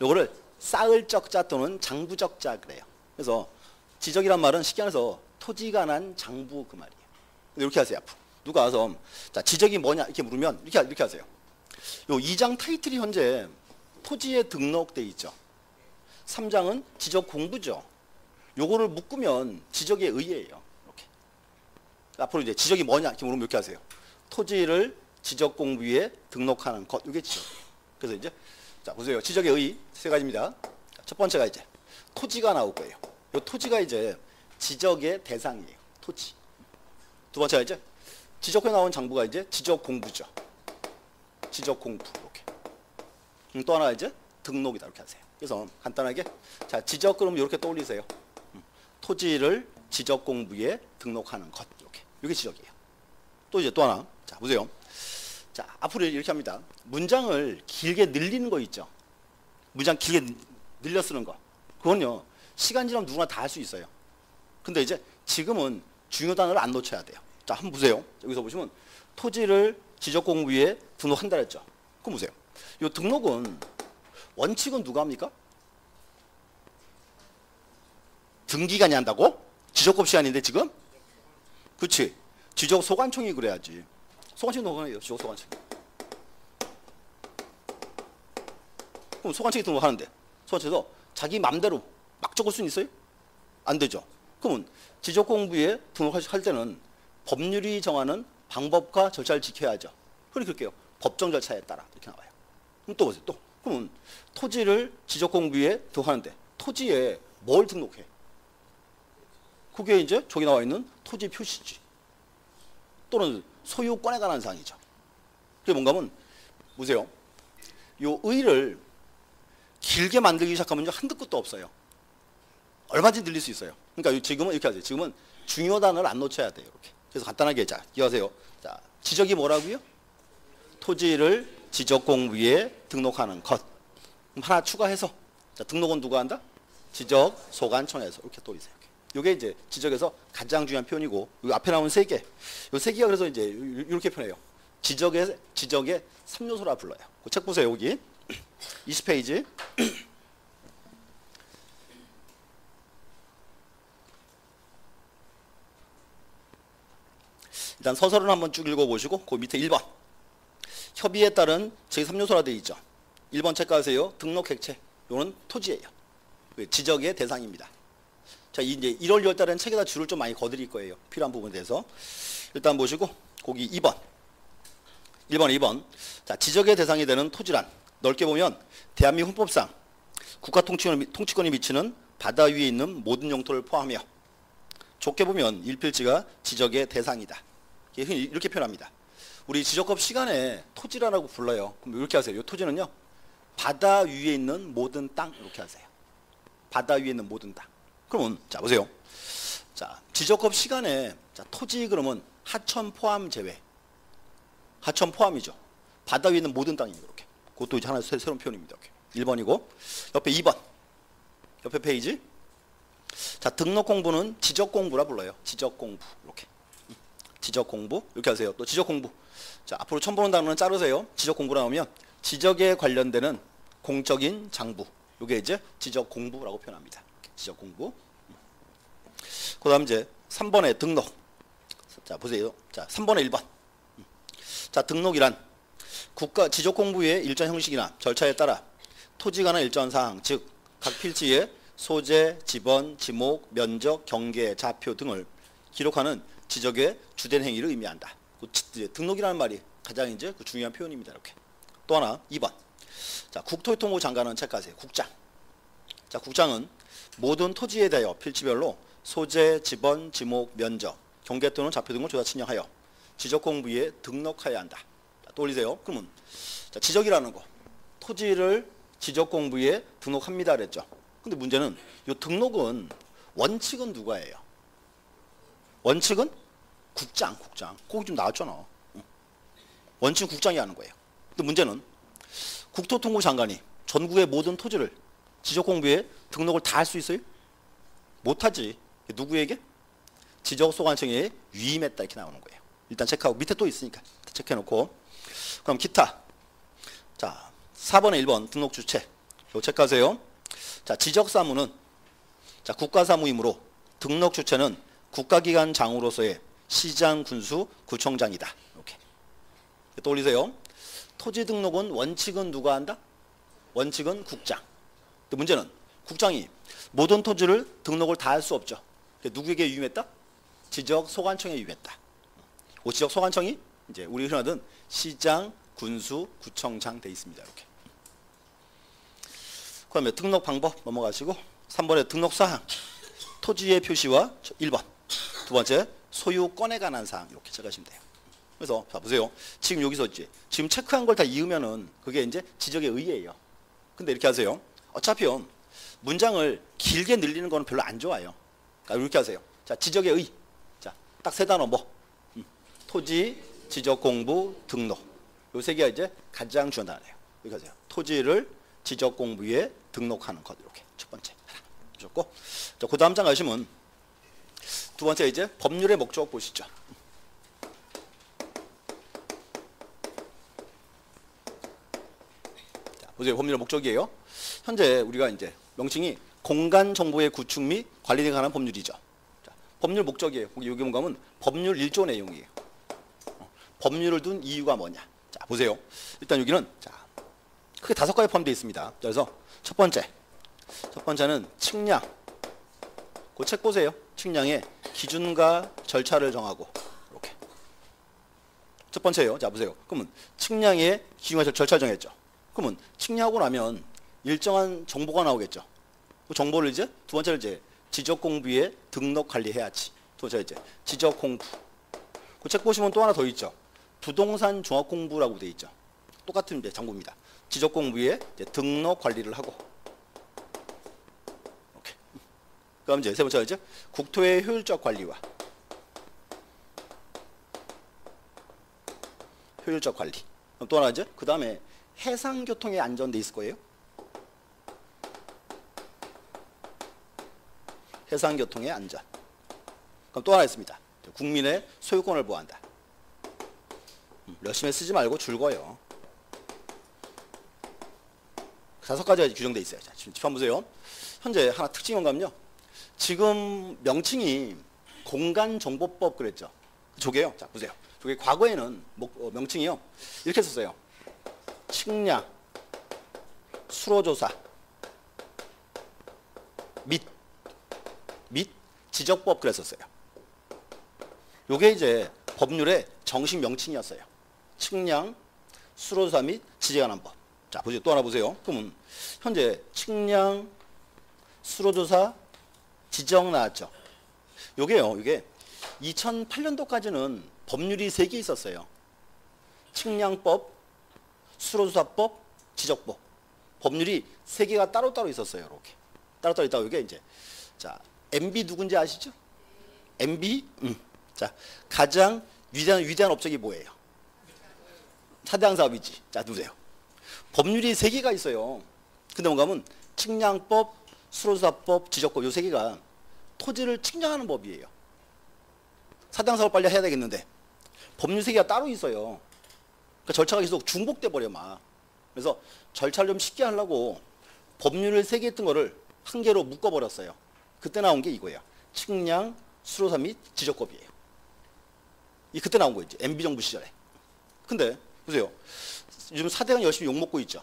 Speaker 1: 요거를 쌓을 적자 또는 장부적자 그래요. 그래서 지적이란 말은 쉽게 말해서 토지가 난 장부 그 말이에요. 이렇게 하세요. 앞으로. 누가 와서 자, 지적이 뭐냐 이렇게 물으면 이렇게 하세요. 요 2장 타이틀이 현재 토지에 등록돼 있죠. 3장은 지적 공부죠. 요거를 묶으면 지적의 의예요. 이렇게. 앞으로 이제 지적이 뭐냐 이렇게 물으면 이렇게 하세요. 토지를 지적 공부에 등록하는 것. 이게 지적이에요. 그래서 이제 자, 보세요. 지적의 의 3가지입니다. 첫 번째가 이제 토지가 나올 거예요. 이 토지가 이제 지적의 대상이에요. 토지. 두 번째가 이제 지적에 나온 장부가 이제 지적 공부죠. 지적 공부 이렇게. 또 하나 이제 등록이다 이렇게 하세요. 그래서 간단하게 자, 지적 그러면 이렇게 떠올리세요. 토지를 지적 공부에 등록하는 것 이렇게. 이게 지적이에요. 또 이제 또 하나 자, 보세요. 자, 자, 앞으로 이렇게 합니다. 문장을 길게 늘리는 거 있죠. 문장 길게 늘려 쓰는 거. 그건요, 시간 지나면 누구나 다 할 수 있어요. 근데 이제 지금은 중요 단어를 안 놓쳐야 돼요. 자, 한번 보세요. 여기서 보시면 토지를 지적공부에 등록한다 했죠. 그럼 보세요. 이 등록은 원칙은 누가 합니까? 등기관이 한다고? 지적법 시간인데 지금? 그렇지. 지적소관청이 그래야지. 소관청이 등록해요. 지적소관청. 그럼 소관청이 등록하는데 소관청에서 자기 맘대로 막 적을 수는 있어요? 안 되죠. 그러면 지적공부에 등록할 때는 법률이 정하는 방법과 절차를 지켜야죠. 그렇게 할게요. 법정 절차에 따라 이렇게 나와요. 그럼 또 보세요. 또 그러면 토지를 지적공부에 등록하는데 토지에 뭘 등록해? 그게 이제 저기 나와 있는 토지 표시지. 또는 소유권에 관한 사항이죠. 그게 뭔가 하면 보세요. 요 의를 길게 만들기 시작하면 한도 끝도 없어요. 얼마든지 늘릴 수 있어요. 그러니까 지금은 이렇게 하세요. 지금은 중요 단어를 안 놓쳐야 돼요. 이렇게. 그래서 간단하게 자, 기억하세요. 자, 지적이 뭐라고요? 토지를 지적공부에 등록하는 것. 그럼 하나 추가해서 자, 등록은 누가 한다? 지적소관청에서 이렇게 또 있어요. 이게 이제 지적에서 가장 중요한 표현이고 여기 앞에 나온 세 개. 이 세 개가 그래서 이제 이렇게 표현해요. 지적의 3요소라 불러요. 그 책 보세요. 여기 20페이지. 일단 서설은 한번 쭉 읽어보시고 그 밑에 1번 협의에 따른 제3요소라 되어 있죠. 1번 책 가세요. 등록 객체. 이거는 토지예요. 지적의 대상입니다. 자, 이제 1월 2월 달에는 책에다 줄을 좀 많이 거드릴 거예요. 필요한 부분에 대해서. 일단 보시고 거기 2번. 1번, 2번. 자, 지적의 대상이 되는 토지란 넓게 보면 대한민국 헌법상 국가 통치권이 미치는 바다 위에 있는 모든 영토를 포함하며 좁게 보면 일필지가 지적의 대상이다. 이렇게 표현합니다. 우리 지적법 시간에 토지라고 불러요. 그럼 이렇게 하세요. 이 토지는요. 바다 위에 있는 모든 땅 이렇게 하세요. 바다 위에 있는 모든 땅. 그러면 자 보세요. 자, 지적법 시간에 자, 토지 그러면 하천 포함 제외. 하천 포함이죠. 바다 위에 있는 모든 땅이 이렇게. 그것도 이제 하나 새로운 표현입니다. 이렇게. 1번이고 옆에 2번. 옆에 페이지. 자, 등록 공부는 지적 공부라 불러요. 지적 공부. 이렇게. 지적 공부. 이렇게 하세요. 또 지적 공부. 자, 앞으로 처음 보는 단어는 자르세요. 지적 공부라 하면 지적에 관련되는 공적인 장부. 이게 이제 지적 공부라고 표현합니다. 지적 공부. 그다음 이제 3번의 등록. 자, 보세요. 자, 3번의 1번. 자, 등록이란 국가 지적 공부의 일정 형식이나 절차에 따라 토지에 관한 일정 사항, 즉 각 필지의 소재, 지번, 지목, 면적, 경계, 좌표 등을 기록하는 지적의 주된 행위를 의미한다. 등록이라는 말이 가장 이제 중요한 표현입니다. 이렇게. 또 하나 2번. 자, 국토교통부 장관은 체크하세요. 국장. 자, 국장은 모든 토지에 대하여 필지별로 소재, 지번, 지목, 면적, 경계 또는 좌표 등을 조사 친정하여 지적 공부에 등록해야 한다. 자, 또 올리세요. 그러면 자, 지적이라는 거 토지를 지적 공부에 등록합니다 그랬죠. 근데 문제는 이 등록은 원칙은 누가 해요? 원칙은 국장. 거기 좀 나왔잖아. 원칙은 국장이 하는 거예요. 근데 문제는 국토통부 장관이 전국의 모든 토지를 지적 공부에 등록을 다 할 수 있어요? 못하지. 누구에게? 지적소관청에 위임했다 이렇게 나오는 거예요. 일단 체크하고 밑에 또 있으니까 체크해놓고 그럼 기타. 자, 4번에 1번 등록 주체. 이거 체크하세요. 자, 지적사무는 자, 국가사무이므로 등록 주체는 국가기관 장으로서의 시장, 군수, 구청장이다. 이렇게. 또 올리세요. 토지 등록은 원칙은 누가 한다? 원칙은 국장. 근데 문제는 국장이 모든 토지를 등록을 다 할 수 없죠. 누구에게 위임했다? 지적소관청에 위임했다. 지적소관청이 이제 우리 흔하던 시장, 군수, 구청장 돼 있습니다. 이렇게. 그다음에 등록 방법 넘어가시고 3번에 등록 사항. 토지의 표시와 1번. 두 번째 소유권에 관한 사항 이렇게 체크하시면 돼요. 그래서 자 보세요. 지금 여기서 이제 지금 체크한 걸 다 이으면은 그게 이제 지적의 의예요. 근데 이렇게 하세요. 어차피 문장을 길게 늘리는 건 별로 안 좋아요. 그러니까 이렇게 하세요. 자, 지적의 의. 자, 딱 세 단어 뭐? 토지, 지적 공부, 등록. 요 세 개가 이제 가장 중요한 단어예요. 여기 가세요. 토지를 지적공부에 등록하는 것. 이렇게 첫 번째 하나 보셨고, 자, 그 다음 장 가시면 두 번째 이제 법률의 목적 보시죠. 자, 보세요. 법률의 목적이에요. 현재 우리가 이제 명칭이 공간 정보의 구축 및 관리에 관한 법률이죠. 자, 법률 목적이에요. 여기 보면 법률 1조 내용이에요. 법률을 둔 이유가 뭐냐. 자, 보세요. 일단 여기는 자, 크게 5가지 포함되어 있습니다. 그래서 첫 번째는 측량. 그 책 보세요. 측량의 기준과 절차를 정하고 이렇게. 첫 번째예요. 자, 보세요. 그러면 측량의 기준과 절차를 정했죠. 그러면 측량하고 나면 일정한 정보가 나오겠죠. 그 정보를 이제 두 번째를 이제 지적공부에 등록 관리해야지. 두 번째 이제 지적공부. 그 책 보시면 또 하나 더 있죠. 부동산 종합공부라고 돼 있죠. 똑같은 이제 장부입니다. 지적공부에 이제 등록 관리를 하고. 오케이. 그럼 이제 세 번째가 이제 국토의 효율적 관리와 효율적 관리. 그럼 또 하나 이제 그 다음에 해상교통의 안전돼 있을 거예요. 해상교통의 안전. 그럼 또 하나 있습니다. 국민의 소유권을 보호한다. 열심히 쓰지 말고 줄거요. 5가지가 규정돼 있어요. 자, 지금 한번 보세요. 현재 하나 특징이 뭔가면요. 지금 명칭이 공간정보법 그랬죠. 저게요. 자, 보세요. 저게 과거에는 명칭이요. 이렇게 썼어요. 측량, 수로조사, 및 지적법 그랬었어요. 요게 이제 법률의 정식 명칭이었어요. 측량, 수로조사 및 지적에 관한 법. 자, 보세요. 또 하나 보세요. 그러면 현재 측량, 수로조사, 지적 나왔죠. 요게요. 이게 2008년도까지는 법률이 3개 있었어요. 측량법, 수로조사법, 지적법. 법률이 3개가 따로따로 있었어요. 이렇게. 따로따로 있다고 이게 이제 자, MB 누군지 아시죠? MB? 자, 가장 위대한 업적이 뭐예요? 차대항 사업이지. 자, 누구세요? 법률이 3개가 있어요. 근데 뭔가 하면 측량법, 수로조사법, 지적법 요 3개가 토지를 측량하는 법이에요. 사대항 사업을 빨리 해야 되겠는데 법률 3개가 따로 있어요. 그러니까 절차가 계속 중복돼 버려 막. 그래서 절차를 좀 쉽게 하려고 법률을 3개 했던 거를 한 개로 묶어 버렸어요. 그때 나온 게 이거예요. 측량, 수로조사 및 지적법이에요. 이 그때 나온 거예요. MB 정부 시절에. 근데 보세요. 요즘 사대강 열심히 욕먹고 있죠.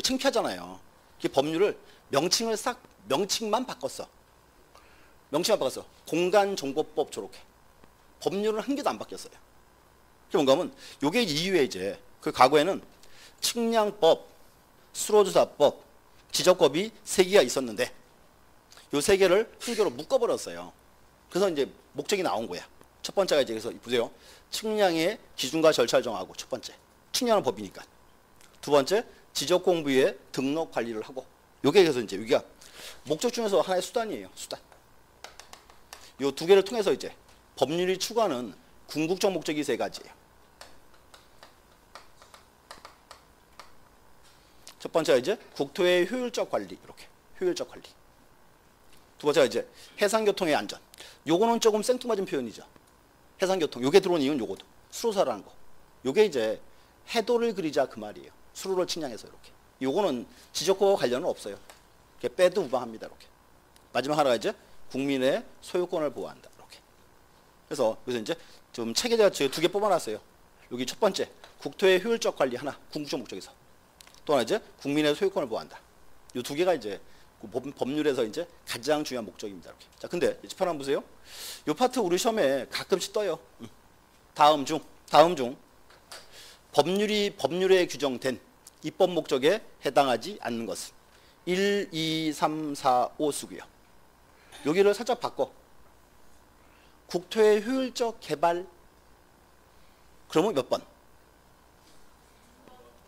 Speaker 1: 창피하잖아요. 법률을 명칭만 바꿨어. 명칭만 바꿨어. 공간정보법 저렇게. 법률은 한 개도 안 바뀌었어요. 그게 뭔가 하면 요게 이후에 이제 그 과거에는 측량법, 수로조사법, 지적법이 3개가 있었는데 요 3개를 한 개로 묶어버렸어요. 그래서 이제 목적이 나온 거야. 첫 번째가 이제 그래서 보세요. 측량의 기준과 절차를 정하고 첫 번째. 측량하는 법이니까. 두 번째, 지적 공부에 등록 관리를 하고. 요게 그래서 이제 여기가 목적 중에서 하나의 수단이에요. 수단. 요 2개를 통해서 이제 법률이 추구하는 궁극적 목적이 3가지예요. 첫 번째가 이제 국토의 효율적 관리. 이렇게. 효율적 관리. 두 번째가 이제 해상교통의 안전. 요거는 조금 생뚱맞은 표현이죠. 해상교통. 요게 들어온 이유는 요거도. 수로사라는 거. 요게 이제 해도를 그리자 그 말이에요. 수로를 측량해서 이렇게. 요거는 지적과 관련은 없어요. 빼도 무방합니다. 이렇게. 마지막 하나가 이제 국민의 소유권을 보호한다. 이렇게. 그래서 이제 좀 책에 제가 2개 뽑아놨어요. 여기 첫 번째 국토의 효율적 관리 하나. 궁극적 목적에서. 또 하나 이제 국민의 소유권을 보호한다. 요 2개가 이제 법률에서 이제 가장 중요한 목적입니다. 이렇게. 자, 근데 집판 한번 보세요. 요 파트 우리 시험에 가끔씩 떠요. 다음 중 법률에 규정된 입법 목적에 해당하지 않는 것은 1, 2, 3, 4, 5 쓰고요. 여기를 살짝 바꿔. 국토의 효율적 개발. 그러면 몇 번?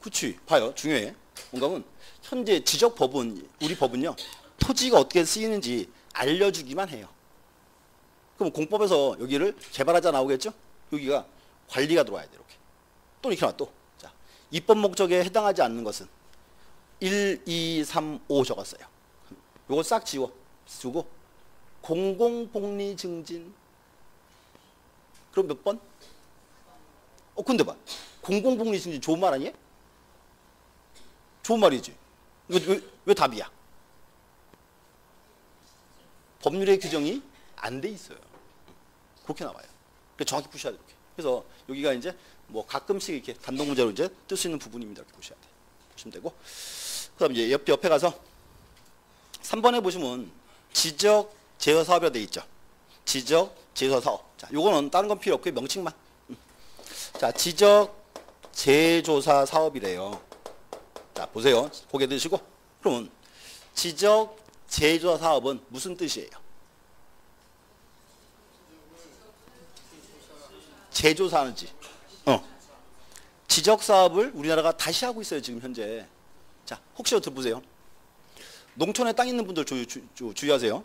Speaker 1: 그치. 봐요. 중요해. 뭔가 하면 현재 지적법은 우리 법은요. 토지가 어떻게 쓰이는지 알려주기만 해요. 그럼 공법에서 여기를 개발하자 나오겠죠? 여기가 관리가 들어와야 돼. 이렇게. 또 이렇게 나와 또. 자, 입법 목적에 해당하지 않는 것은 1, 2, 3, 5 적었어요. 요거 싹 지우고 공공복리 증진. 그럼 몇 번? 근데 봐. 공공복리 증진 좋은 말 아니에요? 좋은 말이지. 이거 왜 답이야? 법률의 규정이 안 돼 있어요. 그렇게 나와요. 정확히 푸셔야 돼요. 그래서 여기가 이제 뭐 가끔씩 이렇게 단독 문제로 이제 뜰 수 있는 부분입니다. 이렇게 보셔야 돼. 보시면 되고. 그다음 이제 옆에 가서 3번에 보시면 지적 제어 사업이라 돼 있죠. 지적 제조 사업. 자, 요거는 다른 건 필요 없고요. 명칭만. 자, 지적 제조사 사업이래요. 자, 보세요. 고개 드시고. 그러면 지적 제조사 사업은 무슨 뜻이에요? 제조사는지. 지적 사업을 우리나라가 다시 하고 있어요. 지금 현재. 자, 혹시 들어보세요. 농촌에 땅 있는 분들 주의하세요.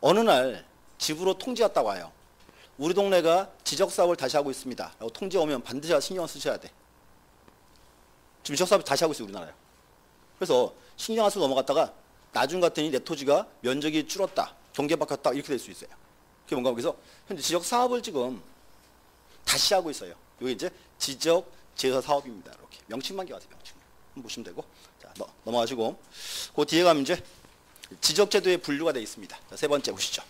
Speaker 1: 어느 날 집으로 통지 왔다고 와요. 우리 동네가 지적 사업을 다시 하고 있습니다. 라고 통지 오면 반드시 신경 쓰셔야 돼. 지금 지적 사업을 다시 하고 있어요. 우리나라요. 그래서 신경 안 쓰고 넘어갔다가 나중 같으니 내 토지가 면적이 줄었다. 경계 바뀌었다. 이렇게 될 수 있어요. 그게 뭔가 그래서 현재 지적 사업을 지금 다시 하고 있어요. 이게 이제 지적 제조 사업입니다. 이렇게 명칭만 기억하세요. 명칭만 보시면 되고. 자, 넘어가시고 그 뒤에 가면 이제 지적 제도의 분류가 되어 있습니다. 자, 세 번째 보시죠.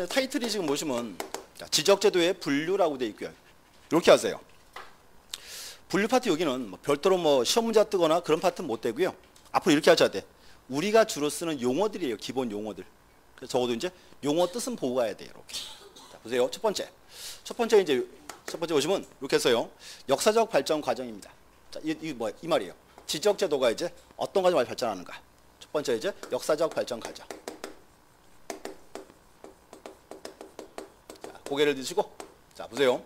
Speaker 1: 타이틀이 지금 보시면 지적 제도의 분류라고 되어 있고요. 이렇게 하세요. 분류 파트 여기는 뭐 별도로 뭐 시험 문제 뜨거나 그런 파트는 못 되고요. 앞으로 이렇게 하셔야 돼. 우리가 주로 쓰는 용어들이에요. 기본 용어들. 그래서 적어도 이제 용어 뜻은 보고 가야 돼요. 이렇게. 자, 보세요. 첫 번째 보시면 이렇게 해서요. 역사적 발전 과정입니다. 자, 이 말이에요. 지적 제도가 이제 어떤 과정을 발전하는가. 첫 번째 이제 역사적 발전 과정. 자, 고개를 드시고 자, 보세요.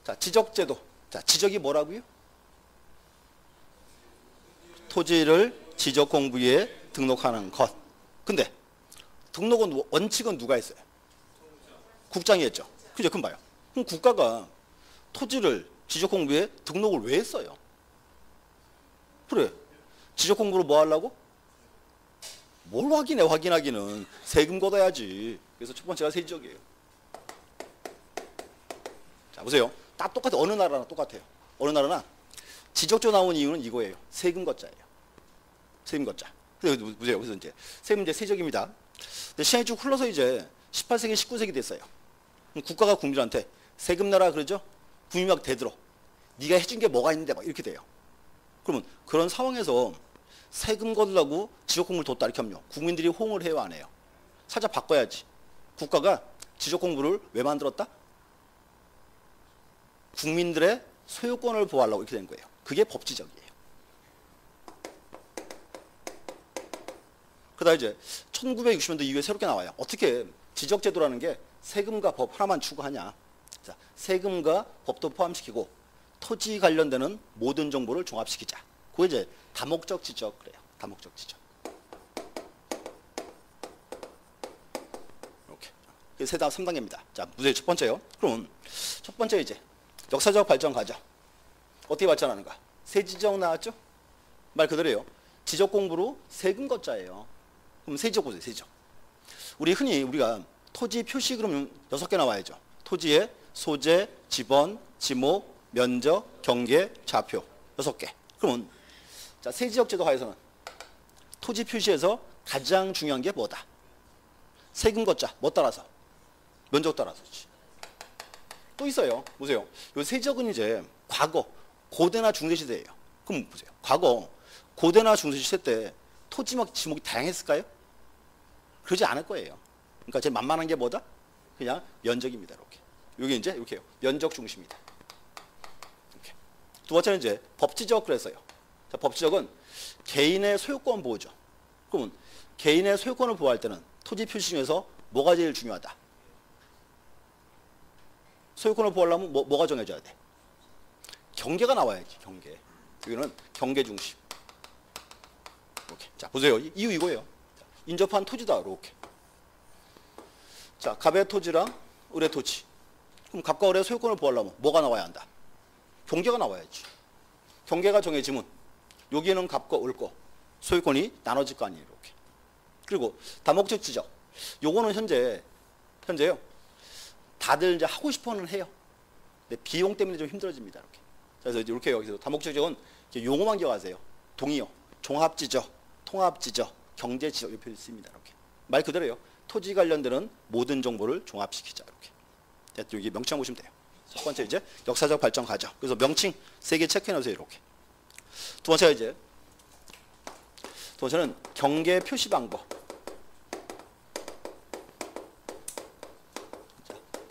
Speaker 1: 자, 지적 제도. 자, 지적이 뭐라고요? 토지를 지적 공부에 등록하는 것. 근데 등록은 원칙은 누가 했어요? 국장이 했죠. 그죠? 그럼 봐요. 그럼 국가가 토지를 지적 공부에 등록을 왜 했어요? 그래. 지적 공부를 뭐 하려고? 뭘 확인해? 확인하기는 세금 걷어야지. 그래서 첫 번째가 세지적이에요. 자, 보세요. 딱 똑같아. 어느 나라나 똑같아요. 어느 나라나 지적조 나온 이유는 이거예요. 세금 걷자예요. 세금 걷자. 그래서 보세요. 그래서 이제 세금 이제 세적입니다. 근데 시간이 쭉 흘러서 이제 18세기, 19세기 됐어요. 그럼 국가가 국민한테 세금 내라 그러죠. 국민이 막 대들어. 네가 해준 게 뭐가 있는데 막 이렇게 돼요. 그러면 그런 상황에서 세금 걷으려고 지적 공부를 뒀다 이렇게 하면요. 국민들이 호응을 해요, 안 해요? 살짝 바꿔야지. 국가가 지적 공부를 왜 만들었다? 국민들의 소유권을 보호하려고 이렇게 된 거예요. 그게 법지적이에요. 그다음 이제 1960년대 이후에 새롭게 나와요. 어떻게 지적제도라는 게 세금과 법 하나만 추구하냐. 자, 세금과 법도 포함시키고 토지 관련되는 모든 정보를 종합시키자. 그게 이제 다목적 지적 그래요. 다목적 지적. 이렇게. 세 다음 3단계입니다. 자, 문제 첫 번째요. 그럼 첫 번째 이제 역사적 발전 과정. 어떻게 발전하는가? 세지적 나왔죠? 말 그대로예요. 지적 공부로 세금 걷자예요. 그럼 세지적 보세요. 세지적. 우리가 토지 표시 그러면 6개 나와야죠. 토지의 소재, 지번, 지목, 면적, 경계, 좌표 6개. 그러면 자, 세지적 제도 하에서는 토지 표시에서 가장 중요한 게 뭐다? 세금 걷자. 뭐 따라서? 면적 따라서. 또 있어요. 보세요. 요 세지적은 이제 과거 고대나 중세시대예요. 그럼 보세요. 과거 고대나 중세시대 때 토지 지목이 다양했을까요? 그러지 않을 거예요. 그러니까 제일 만만한 게 뭐다? 그냥 면적입니다. 이렇게. 여기 이제 이렇게요. 면적 중심이다. 이렇게. 두 번째는 이제 법지적 그랬어요. 자, 법지적은 개인의 소유권 보호죠. 그러면 개인의 소유권을 보호할 때는 토지 표시 중에서 뭐가 제일 중요하다? 소유권을 보호하려면 뭐가 정해져야 돼? 경계가 나와야지. 경계. 여기는 경계 중심. 이렇게. 자, 보세요. 이유 이거예요. 인접한 토지다. 이렇게. 자, 갑의 토지랑 을의 토지. 그럼 갑과 을의 소유권을 보호하려면 뭐가 나와야 한다? 경계가 나와야지. 경계가 정해지면 여기에는 갑과 을 거 소유권이 나눠질 거 아니에요. 이렇게. 그리고 다목적 지적. 요거는 현재요. 다들 이제 하고 싶어는 해요. 근데 비용 때문에 좀 힘들어집니다. 이렇게. 그래서 이렇게 여기서 다목적 지적은 용어만 기억하세요. 동의어, 종합 지적, 통합 지적, 경제 지적 이렇게 있습니다. 이렇게. 말 그대로요. 토지 관련되는 모든 정보를 종합시키자. 이렇게. 여기 명칭 보시면 돼요. 첫 번째 이제 역사적 발전 과정. 그래서 명칭 3개 체크해 놓으세요. 이렇게. 두 번째는 경계 표시 방법.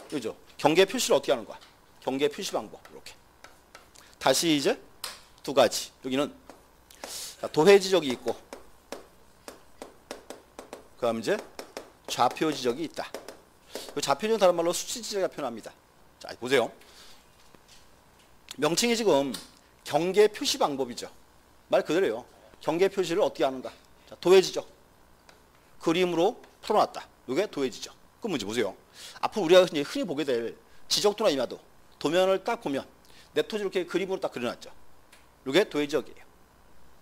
Speaker 1: 그죠? 경계 표시를 어떻게 하는 거야? 경계 표시 방법. 이렇게. 다시 이제 두 가지. 여기는 도해 지적이 있고, 그다음 이제 좌표 지적이 있다. 좌표 지적은 다른 말로 수치 지적이라 표현합니다. 자, 보세요. 명칭이 지금 경계 표시 방법이죠. 말 그대로요. 경계 표시를 어떻게 하는가? 자, 도해 지적. 그림으로 풀어놨다. 이게 도해 지적. 그 문제 보세요. 앞으로 우리가 흔히 보게 될 지적도나 임야도 도면을 딱 보면 내 토지 이렇게 그림으로 딱 그려놨죠. 이게 도해 지적이에요.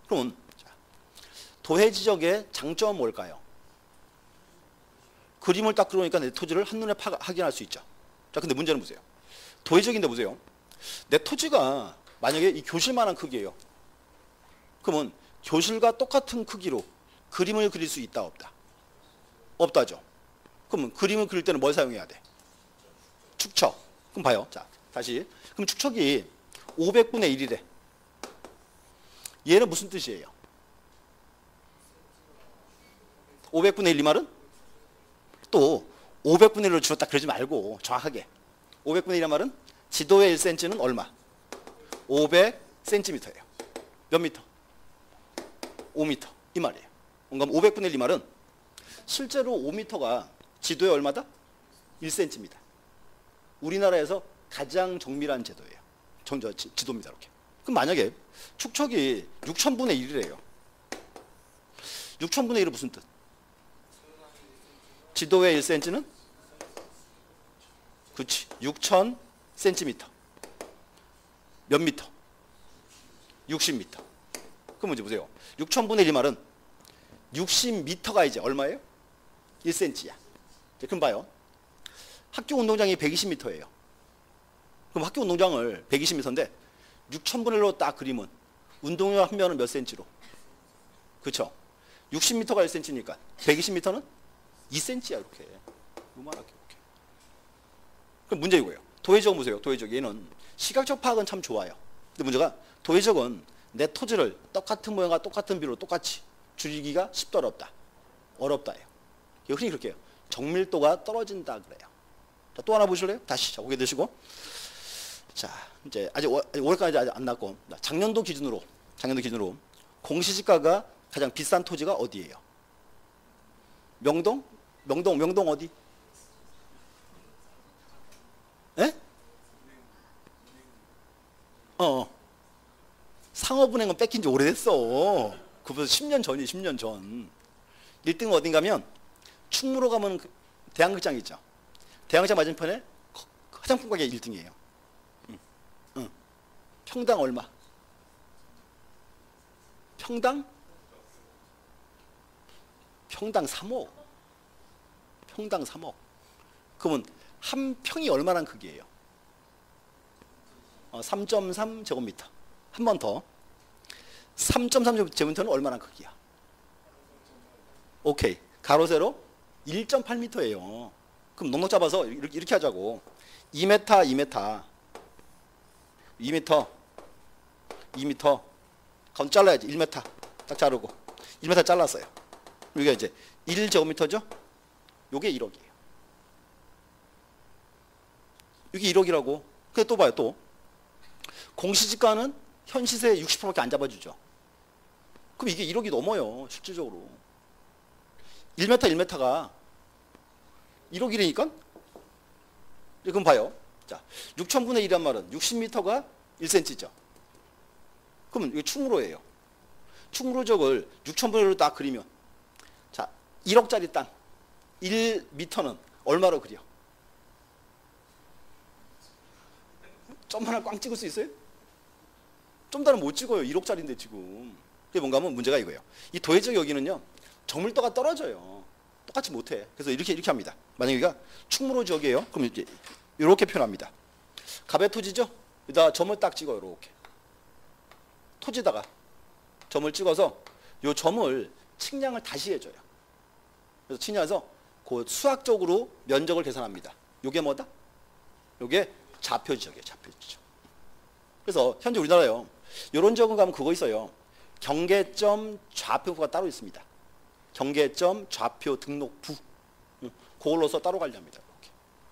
Speaker 1: 그러면 도해 지적의 장점은 뭘까요? 그림을 딱 그려놓으니까 내 토지를 한눈에 확인할 수 있죠. 자, 근데 문제는 보세요. 도해 지적인데 보세요. 내 토지가 만약에 이 교실만한 크기예요. 그러면 교실과 똑같은 크기로 그림을 그릴 수 있다, 없다? 없다죠. 그러면 그림을 그릴 때는 뭘 사용해야 돼? 축척. 그럼 봐요. 자, 다시. 그럼 축척이 500분의 1이래. 얘는 무슨 뜻이에요? 500분의 1 이 말은? 또 500분의 1로 줄였다 그러지 말고 정확하게. 500분의 1이 말은 지도의 1cm는 얼마? 500cm예요. 몇 미터? 5m. 이 말이에요. 그러니까 500분의 1 이 말은 실제로 5m가 지도에 얼마다? 1cm입니다. 우리나라에서 가장 정밀한 제도예요. 지도입니다. 이렇게. 그럼 만약에 축척이 6,000분의 1이래요. 6,000분의 1은 무슨 뜻? 지도의 1cm는? 그렇지. 6,000cm. 몇 미터? 60m. 그럼 이제 보세요. 6,000분의 1 말은 60m가 이제 얼마예요? 1cm야. 그럼 봐요. 학교 운동장이 120m예요. 그럼 학교 운동장을 120m인데 6,000분의 1로 딱 그리면 운동장 한 면은 몇 cm로? 그렇죠? 60m가 1cm니까 120m는 2cm야. 이렇게. 요만하게 이렇게. 그럼 문제 이거예요. 도해적 보세요. 도해적 얘는 시각적 파악은 참 좋아요. 근데 문제가 도해적은 내 토지를 똑같은 모양과 똑같은 비로 똑같이 줄이기가 쉽다, 어렵다? 어렵다예요. 흔히 그렇게 해요. 정밀도가 떨어진다 그래요. 자, 또 하나 보실래요? 다시 자, 고개 드시고. 자, 이제 아직 올해까지 아직 안 났고 작년도 기준으로 공시지가가 가장 비싼 토지가 어디예요? 명동 어디? 에? 상업은행은 뺏긴 지 오래됐어. 그보다 10년 전이 10년 전. 1등은 어딘가면 충무로 가면 대한극장 있죠. 대한극장 맞은편에 화장품 가게 1등이에요. 평당 얼마? 평당 3억. 평당 3억. 그러면 한 평이 얼마나 크기예요? 3.3 제곱미터. 한 번 더. 3.3 제곱미터는 얼마나 크기야? 오케이. 가로 세로 1.8m예요. 그럼 넉넉 잡아서 이렇게 하자고. 2m. 가운데 잘라야지. 1m. 딱 자르고. 1m 잘랐어요. 여기가 이제 1제곱미터죠? 요게 1억이에요. 이게 1억이라고. 근데 또 봐요, 또. 공시지가는 현 시세의 60%밖에 안 잡아주죠. 그럼 이게 1억이 넘어요, 실질적으로. 1m가 1억이라니까? 그럼 봐요. 자, 6,000분의 1이란 말은 60m가 1cm죠. 그러면 이게 충무로예요. 충무로적을 6,000분의 1로 딱 그리면 자, 1억짜리 땅 1m는 얼마로 그려? 점 하나 꽝 찍을 수 있어요? 좀 더는 못 찍어요. 1억짜리인데 지금. 그게 뭔가 하면 문제가 이거예요. 이 도해적 여기는요. 정밀도가 떨어져요. 똑같이 못해. 그래서 이렇게 합니다. 만약에 여기가 충무로 지역이에요. 그럼 이제 이렇게 표현합니다. 갑의 토지죠? 여기다 점을 딱 찍어요. 이렇게. 토지다가 점을 찍어서 이 점을 측량을 다시 해줘요. 그래서 측량해서 그 수학적으로 면적을 계산합니다. 이게 뭐다? 이게 좌표 지역이에요. 좌표 지역. 그래서 현재 우리나라요. 이런 지역은 가면 그거 있어요. 경계점 좌표부가 따로 있습니다. 경계점 좌표 등록부. 그걸 넣어서 따로 관리합니다. 이렇게.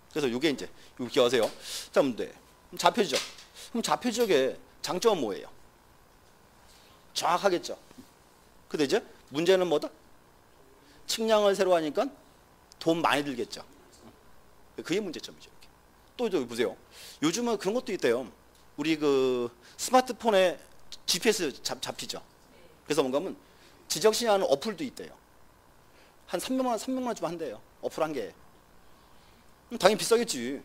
Speaker 1: 그래서 이게 이제 이거 기억하세요. 자, 문제. 좌표 지역. 그럼 좌표 지역의 장점은 뭐예요? 정확하겠죠. 근데 이제 문제는 뭐다? 측량을 새로 하니까 돈 많이 들겠죠. 그게 문제점이죠. 이렇게. 또 저기 보세요. 요즘은 그런 것도 있대요. 우리 그 스마트폰에 GPS 잡히죠. 그래서 뭔가 하면 지적신호하는 어플도 있대요. 한 300만 원 주면 한대요. 어플 한 개에. 당연히 비싸겠지.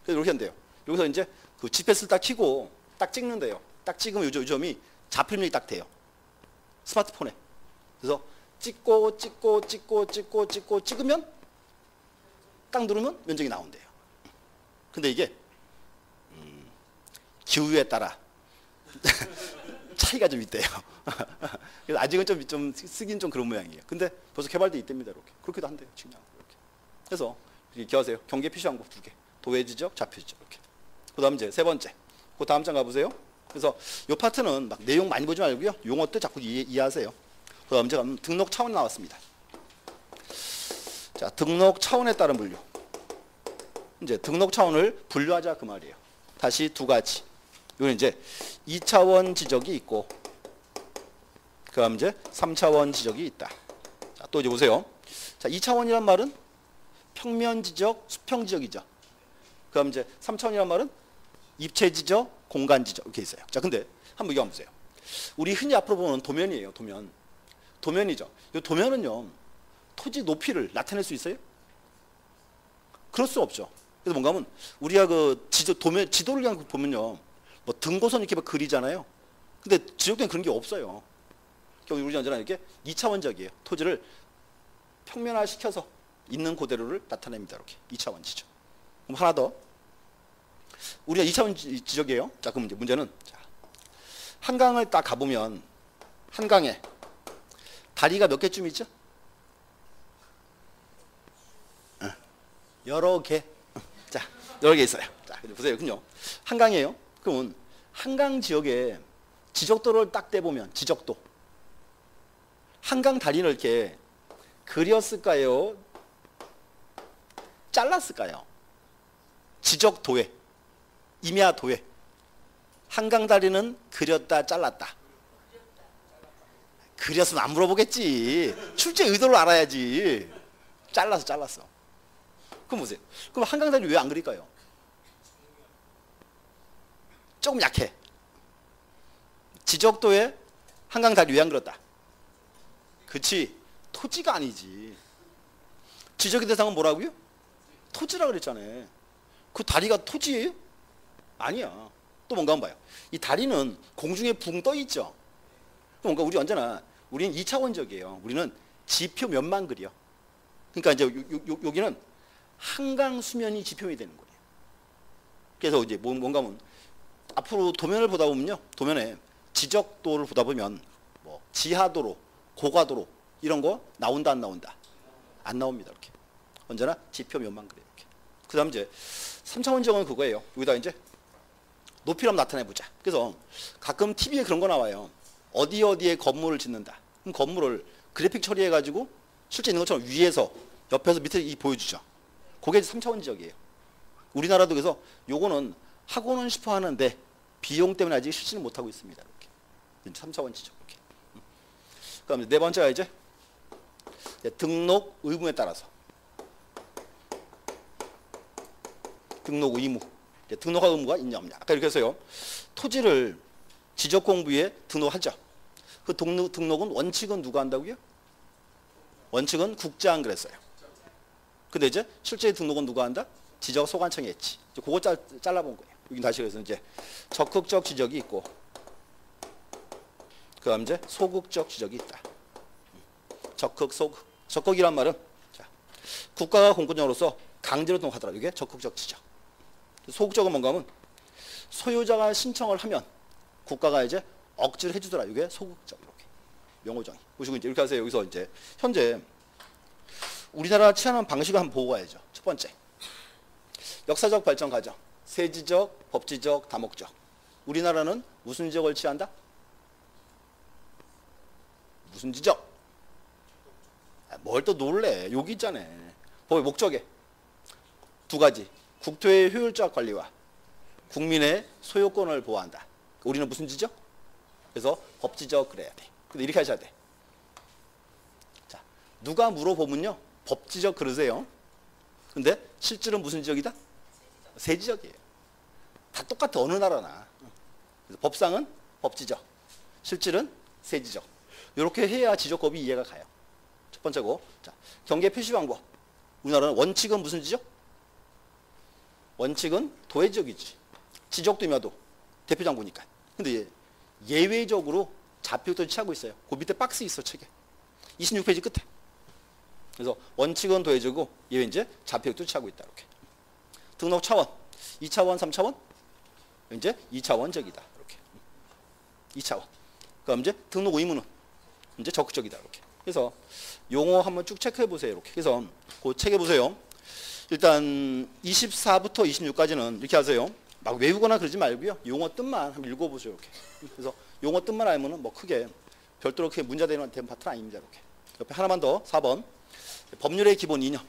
Speaker 1: 그래서 이렇게 한대요. 여기서 이제 그 GPS를 딱 켜고 딱 찍는데요. 딱 찍으면 요 점이 잡힐 딱 돼요. 스마트폰에. 그래서 찍으면 딱 누르면 면적이 나온대요. 근데 이게 기후에 따라 차이가 좀 있대요. 그래서 아직은 좀 쓰긴 좀 그런 모양이에요. 근데 벌써 개발돼 있답니다. 이렇게. 그렇게도 한대요. 측량. 이렇게. 그래서 이렇게 기억하세요. 경계 표시한 거 2개. 도해 지적, 좌표 지적. 이렇게. 그다음 이제 세 번째. 그 다음 장 가보세요. 그래서 이 파트는 막 내용 많이 보지 말고요. 용어도 자꾸 이해하세요. 그다음 이제 가면 등록 차원 나왔습니다. 자, 등록 차원에 따른 분류. 이제 등록 차원을 분류하자 그 말이에요. 다시 두 가지. 이건 이제 2차원 지적이 있고, 그다음 이제 3차원 지적이 있다. 자, 또 이제 보세요. 자, 2차원이란 말은 평면 지적, 수평 지적이죠. 그다음 이제 3차원이란 말은 입체 지적, 공간 지적 이렇게 있어요. 자, 근데 한번 이거 한번 보세요. 우리 흔히 앞으로 보는 도면이에요. 도면이죠. 이 도면은요, 토지 높이를 나타낼 수 있어요? 그럴 수 없죠. 그래서 뭔가 하면 우리가 그 지도를 그냥 보면요, 뭐 등고선 이렇게 막 그리잖아요. 근데 지역에는 그런 게 없어요. 우리 언제나 이렇게 2차원적이에요. 토지를 평면화 시켜서 있는 그대로를 나타냅니다. 이렇게 2차원 지적. 그럼 하나 더. 우리가 2차원 지적이에요. 자, 그럼 이제 문제는 자, 한강을 딱 가보면 한강에 다리가 몇 개쯤 있죠? 여러 개. 자, 여러 개 있어요. 자, 보세요. 그럼요. 한강이에요. 그러면 한강 지역에 지적도를 딱 떼보면 지적도. 한강 다리를 이렇게 그렸을까요? 잘랐을까요? 지적도에. 임야도에. 한강 다리는 그렸다 잘랐다. 그렸으면 안 물어보겠지. 출제 의도를 알아야지. 잘랐어. 그럼 보세요. 그럼 한강 다리 왜 안 그릴까요? 조금 약해. 지적도에 한강 다리 왜 안 그렸다? 그치. 토지가 아니지. 지적의 대상은 뭐라고요? 토지라 그랬잖아요. 그 다리가 토지예요? 아니야. 또 뭔가 한번 봐요. 이 다리는 공중에 붕 떠 있죠. 뭔가 우리 언제나 우리는 2차원적이에요. 우리는 지표면만 그려. 그러니까 이제 여기는 한강 수면이 지표면이 되는 거예요. 그래서 이제 뭔가 하면 앞으로 도면을 보다 보면요. 도면에 지적도를 보다 보면 뭐 지하도로, 고가도로 이런 거 나온다 안 나온다? 안 나옵니다. 이렇게. 언제나 지표면만 그래요. 이렇게. 그다음 이제 3차원 지역은 그거예요. 여기다 이제 높이를 한번 나타내 보자. 그래서 가끔 TV에 그런 거 나와요. 어디에 건물을 짓는다. 그럼 건물을 그래픽 처리해 가지고 실제 있는 것처럼 위에서 옆에서 밑에 보여주죠. 그게 3차원 지역이에요. 우리나라도 그래서 요거는 하고는 싶어 하는데 비용 때문에 아직 실시는 못하고 있습니다. 이렇게. 3차원 지적. 이렇게. 그다음에 네 번째가 이제 등록 의무에 따라서. 등록 의무. 등록할 의무가 있냐 없냐. 아까 이렇게 해서요. 토지를 지적 공부에 등록하죠. 그 등록은 원칙은 누가 한다고요? 원칙은 국장 그랬어요. 근데 이제 실제 등록은 누가 한다? 지적 소관청이 했지. 이제 그거 잘라본 거예요. 여기 다시 그래서 이제 적극적 지적이 있고, 그다음 이제 소극적 지적이 있다. 적극, 소극. 적극이란 말은 자, 국가가 공권력으로서 강제로 등록하더라. 이게 적극적 지적. 소극적은 뭔가 하면 소유자가 신청을 하면 국가가 이제 억지를 해주더라. 이게 소극적. 이렇게 명호정의. 보시고 이제 이렇게 하세요. 여기서 이제 현재 우리나라 취하는 방식을 한번 보고 가야죠. 첫 번째, 역사적 발전 과정, 세지적, 법지적, 다목적. 우리나라는 무슨 지적을 취한다? 무슨 지적? 뭘 또 놀래? 여기 있잖아. 법의 목적에 두 가지. 국토의 효율적 관리와 국민의 소유권을 보호한다. 우리는 무슨 지적? 그래서 법지적 그래야 돼. 근데 이렇게 하셔야 돼. 자, 누가 물어보면요, 법지적 그러세요. 근데 실질은 무슨 지적이다? 세지적이에요. 다 똑같아, 어느 나라나. 그래서 법상은 법지적, 실질은 세지적. 이렇게 해야 지적법이 이해가 가요. 첫 번째고, 자, 경계 표시 방법. 우리나라는 원칙은 무슨 지적? 원칙은 도의적이지. 지적도 임야도 대표장구니까. 근데 예외적으로 자표도 취하고 있어요. 그 밑에 박스 있어, 책에. 26페이지 끝에. 그래서 원칙은 도의적이고 예외 이제 자표도 취하고 있다. 이렇게. 등록 차원 2차원, 3차원. 이제 2차원적이다. 이렇게. 2차원. 그럼 이제 등록 의무는 이제 적극적이다. 이렇게. 그래서 용어 한번 쭉 체크해 보세요. 이렇게. 그래서 그 책에 보세요. 일단 24부터 26까지는 이렇게 하세요. 막 외우거나 그러지 말고요. 용어 뜻만 한번 읽어보세요. 이렇게. 그래서 용어 뜻만 알면은 뭐 크게 별도로 크게 문제 되는 파트는 아닙니다. 이렇게. 옆에 하나만 더 4번. 법률의 기본 이념.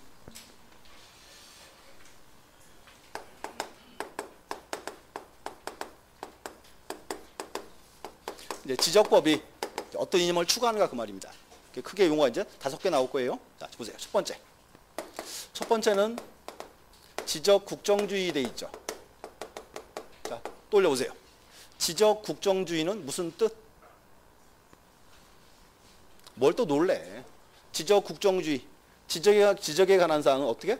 Speaker 1: 이제 지적법이 어떤 이념을 추구하는가 그 말입니다. 크게 용어가 이제 5개 나올 거예요. 자, 보세요. 첫 번째. 첫 번째는 지적 국정주의 돼 있죠. 자, 또 올려보세요. 지적 국정주의는 무슨 뜻? 뭘 또 놀래? 지적 국정주의. 지적에 관한 사항은 어떻게?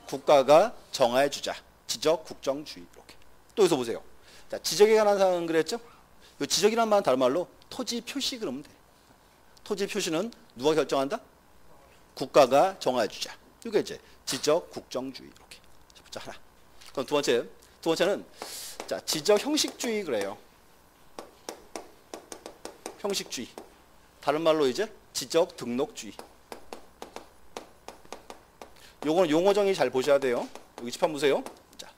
Speaker 1: 국가가 정해 주자. 지적 국정주의. 이렇게. 또 여기서 보세요. 자, 지적에 관한 사항은 그랬죠? 이 지적이란 말은 다른 말로 토지 표시 그러면 돼. 토지 표시는 누가 결정한다? 국가가 정해 주자. 이게 이제 지적 국정주의. 이렇게. 자, 하나. 그럼 두 번째는 자, 지적 형식주의 그래요. 형식주의. 다른 말로 이제 지적 등록주의. 요거는 용어 정의 잘 보셔야 돼요. 여기 칠판 보세요. 자,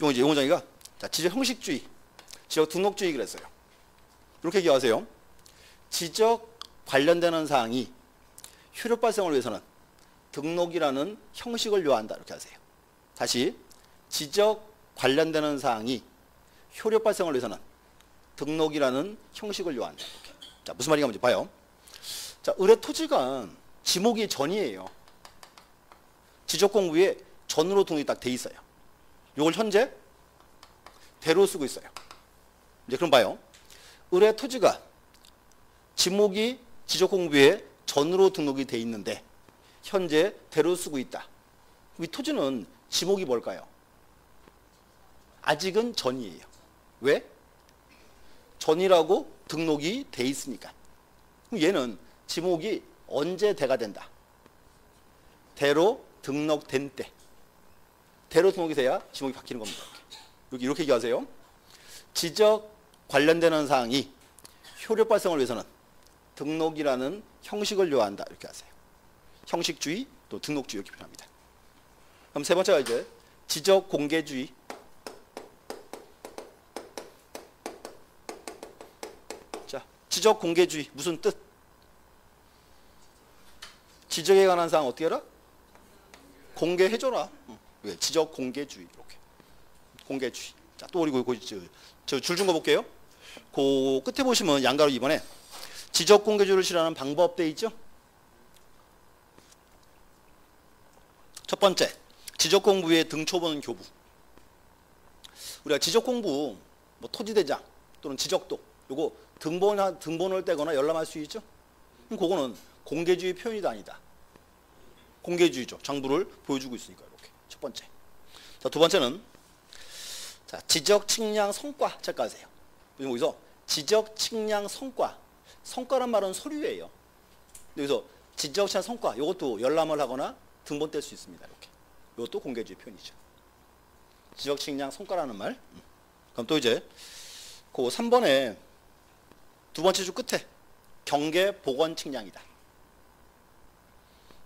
Speaker 1: 용어 정의가 자, 지적 형식주의, 지적 등록주의 그랬어요. 이렇게 기억하세요. 지적 관련되는 사항이 효력 발생을 위해서는 등록이라는 형식을 요한다. 이렇게 하세요. 다시 지적 관련되는 사항이 효력 발생을 위해서는 등록이라는 형식을 요한다. 이렇게. 자, 무슨 말인가 먼저 봐요. 자, 의뢰 토지가 지목이 전이에요. 지적공부에 전으로 등록이 딱 돼 있어요. 이걸 현재 대로 쓰고 있어요. 이제 그럼 봐요. 의뢰 토지가 지목이 지적공부에 전으로 등록이 돼 있는데 현재 대로 쓰고 있다. 이 토지는 지목이 뭘까요? 아직은 전이에요. 왜? 전이라고 등록이 돼 있으니까. 그럼 얘는 지목이 언제 대가 된다? 대로 등록된 때. 대로 등록이 돼야 지목이 바뀌는 겁니다. 이렇게 얘기하세요. 지적 관련되는 사항이 효력 발생을 위해서는 등록이라는 형식을 요한다. 이렇게 하세요. 형식주의 또 등록주의 이렇게 표현합니다. 그럼 세 번째가 이제 지적 공개주의. 자, 지적 공개주의 무슨 뜻? 지적에 관한 사항 어떻게 해라? 공개해줘라. 왜? 지적 공개주의 이렇게. 공개주의. 자, 또 우리 저 줄 준 거 볼게요. 그 끝에 보시면 양가로 2번에 지적 공개주의를 실현하는 방법 돼 있죠? 첫 번째, 지적 공부의 등초본 교부. 우리가 지적 공부, 뭐 토지대장 또는 지적도, 요거 등본을 떼거나 열람할 수 있죠? 그럼 그거는 공개주의 표현이다 아니다? 공개주의죠. 장부를 보여주고 있으니까 이렇게. 첫 번째. 자, 두 번째는 자, 지적 측량 성과 체크하세요. 여기서 지적 측량 성과. 성과란 말은 서류예요. 여기서 지적 측량 성과. 이것도 열람을 하거나 등본 뗄 수 있습니다. 이렇게. 이것도 공개주의 표현이죠. 지적 측량 성과라는 말. 그럼 또 이제 그 3번에 두 번째 줄 끝에 경계 보건 측량이다.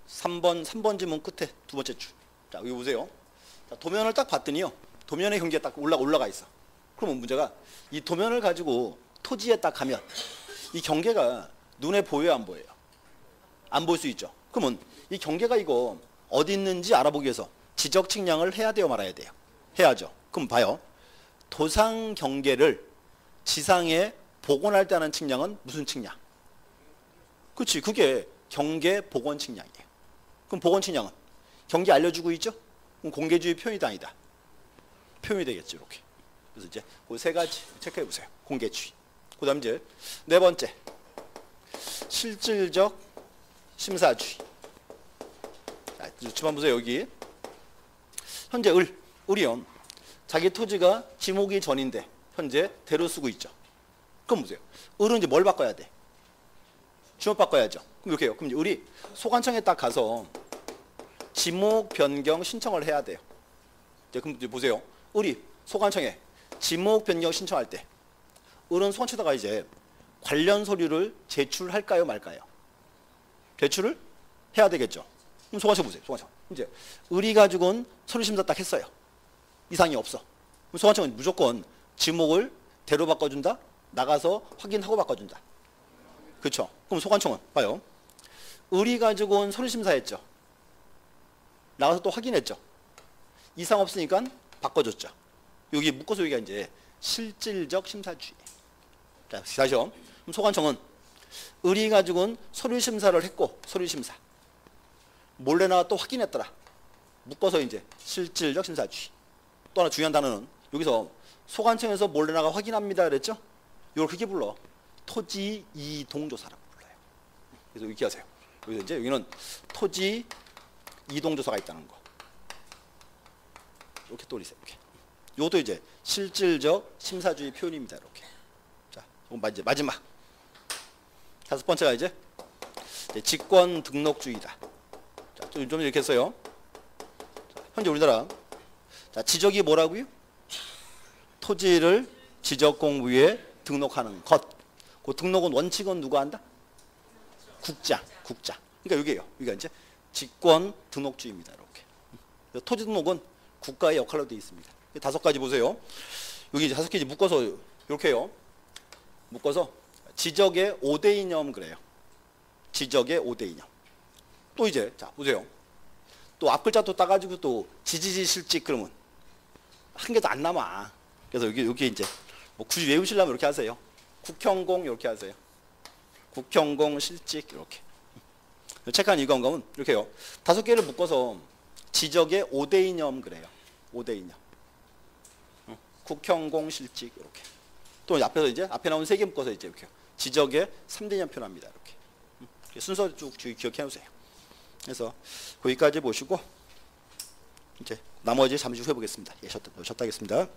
Speaker 1: 3번 지문 끝에 두 번째 줄. 자, 여기 보세요. 자, 도면을 딱 봤더니요. 도면의 경계가 딱 올라가 있어. 그러면 문제가 이 도면을 가지고 토지에 딱 가면 이 경계가 눈에 보여요, 안 보여요? 안 보일 수 있죠. 그러면 이 경계가 이거 어디 있는지 알아보기 위해서 지적 측량을 해야 돼요, 말아야 돼요? 해야죠. 그럼 봐요. 도상 경계를 지상에 복원할 때 하는 측량은 무슨 측량? 그렇지. 그게 경계 복원 측량이에요. 그럼 복원 측량은 경계 알려주고 있죠? 그럼 공개주의 표현이다 아니다? 표현이 되겠죠. 이렇게. 그래서 이제 그 세 가지 체크해 보세요. 공개주의. 그 다음 이제 네 번째 실질적 심사주의. 자, 주만 보세요. 여기 현재 을이요. 자기 토지가 지목이 전인데 현재 대로 쓰고 있죠. 그럼 보세요. 을은 이제 뭘 바꿔야 돼? 지목 바꿔야죠. 그럼 이렇게 해요. 그럼 이제 을이 소관청에 딱 가서 지목 변경 신청을 해야 돼요. 이제 그럼 이제 보세요. 을이 소관청에 지목 변경 신청할 때 을은 소관청에다가 이제 관련 서류를 제출할까요, 말까요? 제출을 해야 되겠죠. 그럼 소관청 보세요. 소관청. 이제 을이 가지고는 서류 심사 딱 했어요. 이상이 없어. 그럼 소관청은 무조건 지목을 대로 바꿔준다? 나가서 확인하고 바꿔준다. 그렇죠. 그럼 소관청은 봐요. 을이 가지고 온 서류 심사했죠. 나가서 또 확인했죠. 이상 없으니까 바꿔줬죠. 여기 묶어서 여기가 이제 실질적 심사주의. 자, 다시요. 그럼 소관청은 을이 가지고 온 서류 심사를 했고 서류 심사. 몰래 나가 또 확인했더라. 묶어서 이제 실질적 심사주의. 또 하나 중요한 단어는 여기서 소관청에서 몰래 나가 확인합니다 그랬죠? 이걸 그렇게 불러. 토지 이동조사라고 불러요. 그래서 이렇게 하세요. 여기서 이제 여기는 토지 이동조사가 있다는 거. 이렇게 떠올리세요. 이렇게. 이것도 이제 실질적 심사주의 표현입니다. 이렇게. 자, 이제 마지막. 다섯 번째가 이제 직권 등록주의다. 자, 좀 이렇게 했어요. 자, 현재 우리나라 자, 지적이 뭐라고요? 토지를 지적공부에 등록하는 것. 그 등록은 원칙은 누가 한다? 국장. 그러니까 여기에요. 여기가 이제 직권 등록주의입니다. 이렇게. 토지 등록은 국가의 역할로 되어 있습니다. 다섯 가지 보세요. 여기 이제 다섯 개 묶어서 이렇게 해요. 묶어서 지적의 5대 이념 그래요. 지적의 5대 이념. 또 이제 자 보세요. 또 앞글자 또 따가지고 또 지지지 실직 그러면 한 개도 안 남아. 그래서 여기 이제 뭐 굳이 외우시려면 이렇게 하세요. 국형공 이렇게 하세요. 국형공 실직 이렇게. 체크한 이유가 뭔가 하면 이렇게 해요. 다섯 개를 묶어서 지적의 5대 이념 그래요. 5대 이념. 국형공 실직 이렇게. 또 앞에서 이제 앞에 나온 세 개 묶어서 이제 이렇게 지적의 3대 이념 표현합니다. 이렇게. 순서 쭉 기억해 놓으세요. 그래서 거기까지 보시고 이제 나머지 잠시 후 해보겠습니다. 예, 쉬었다 하겠습니다.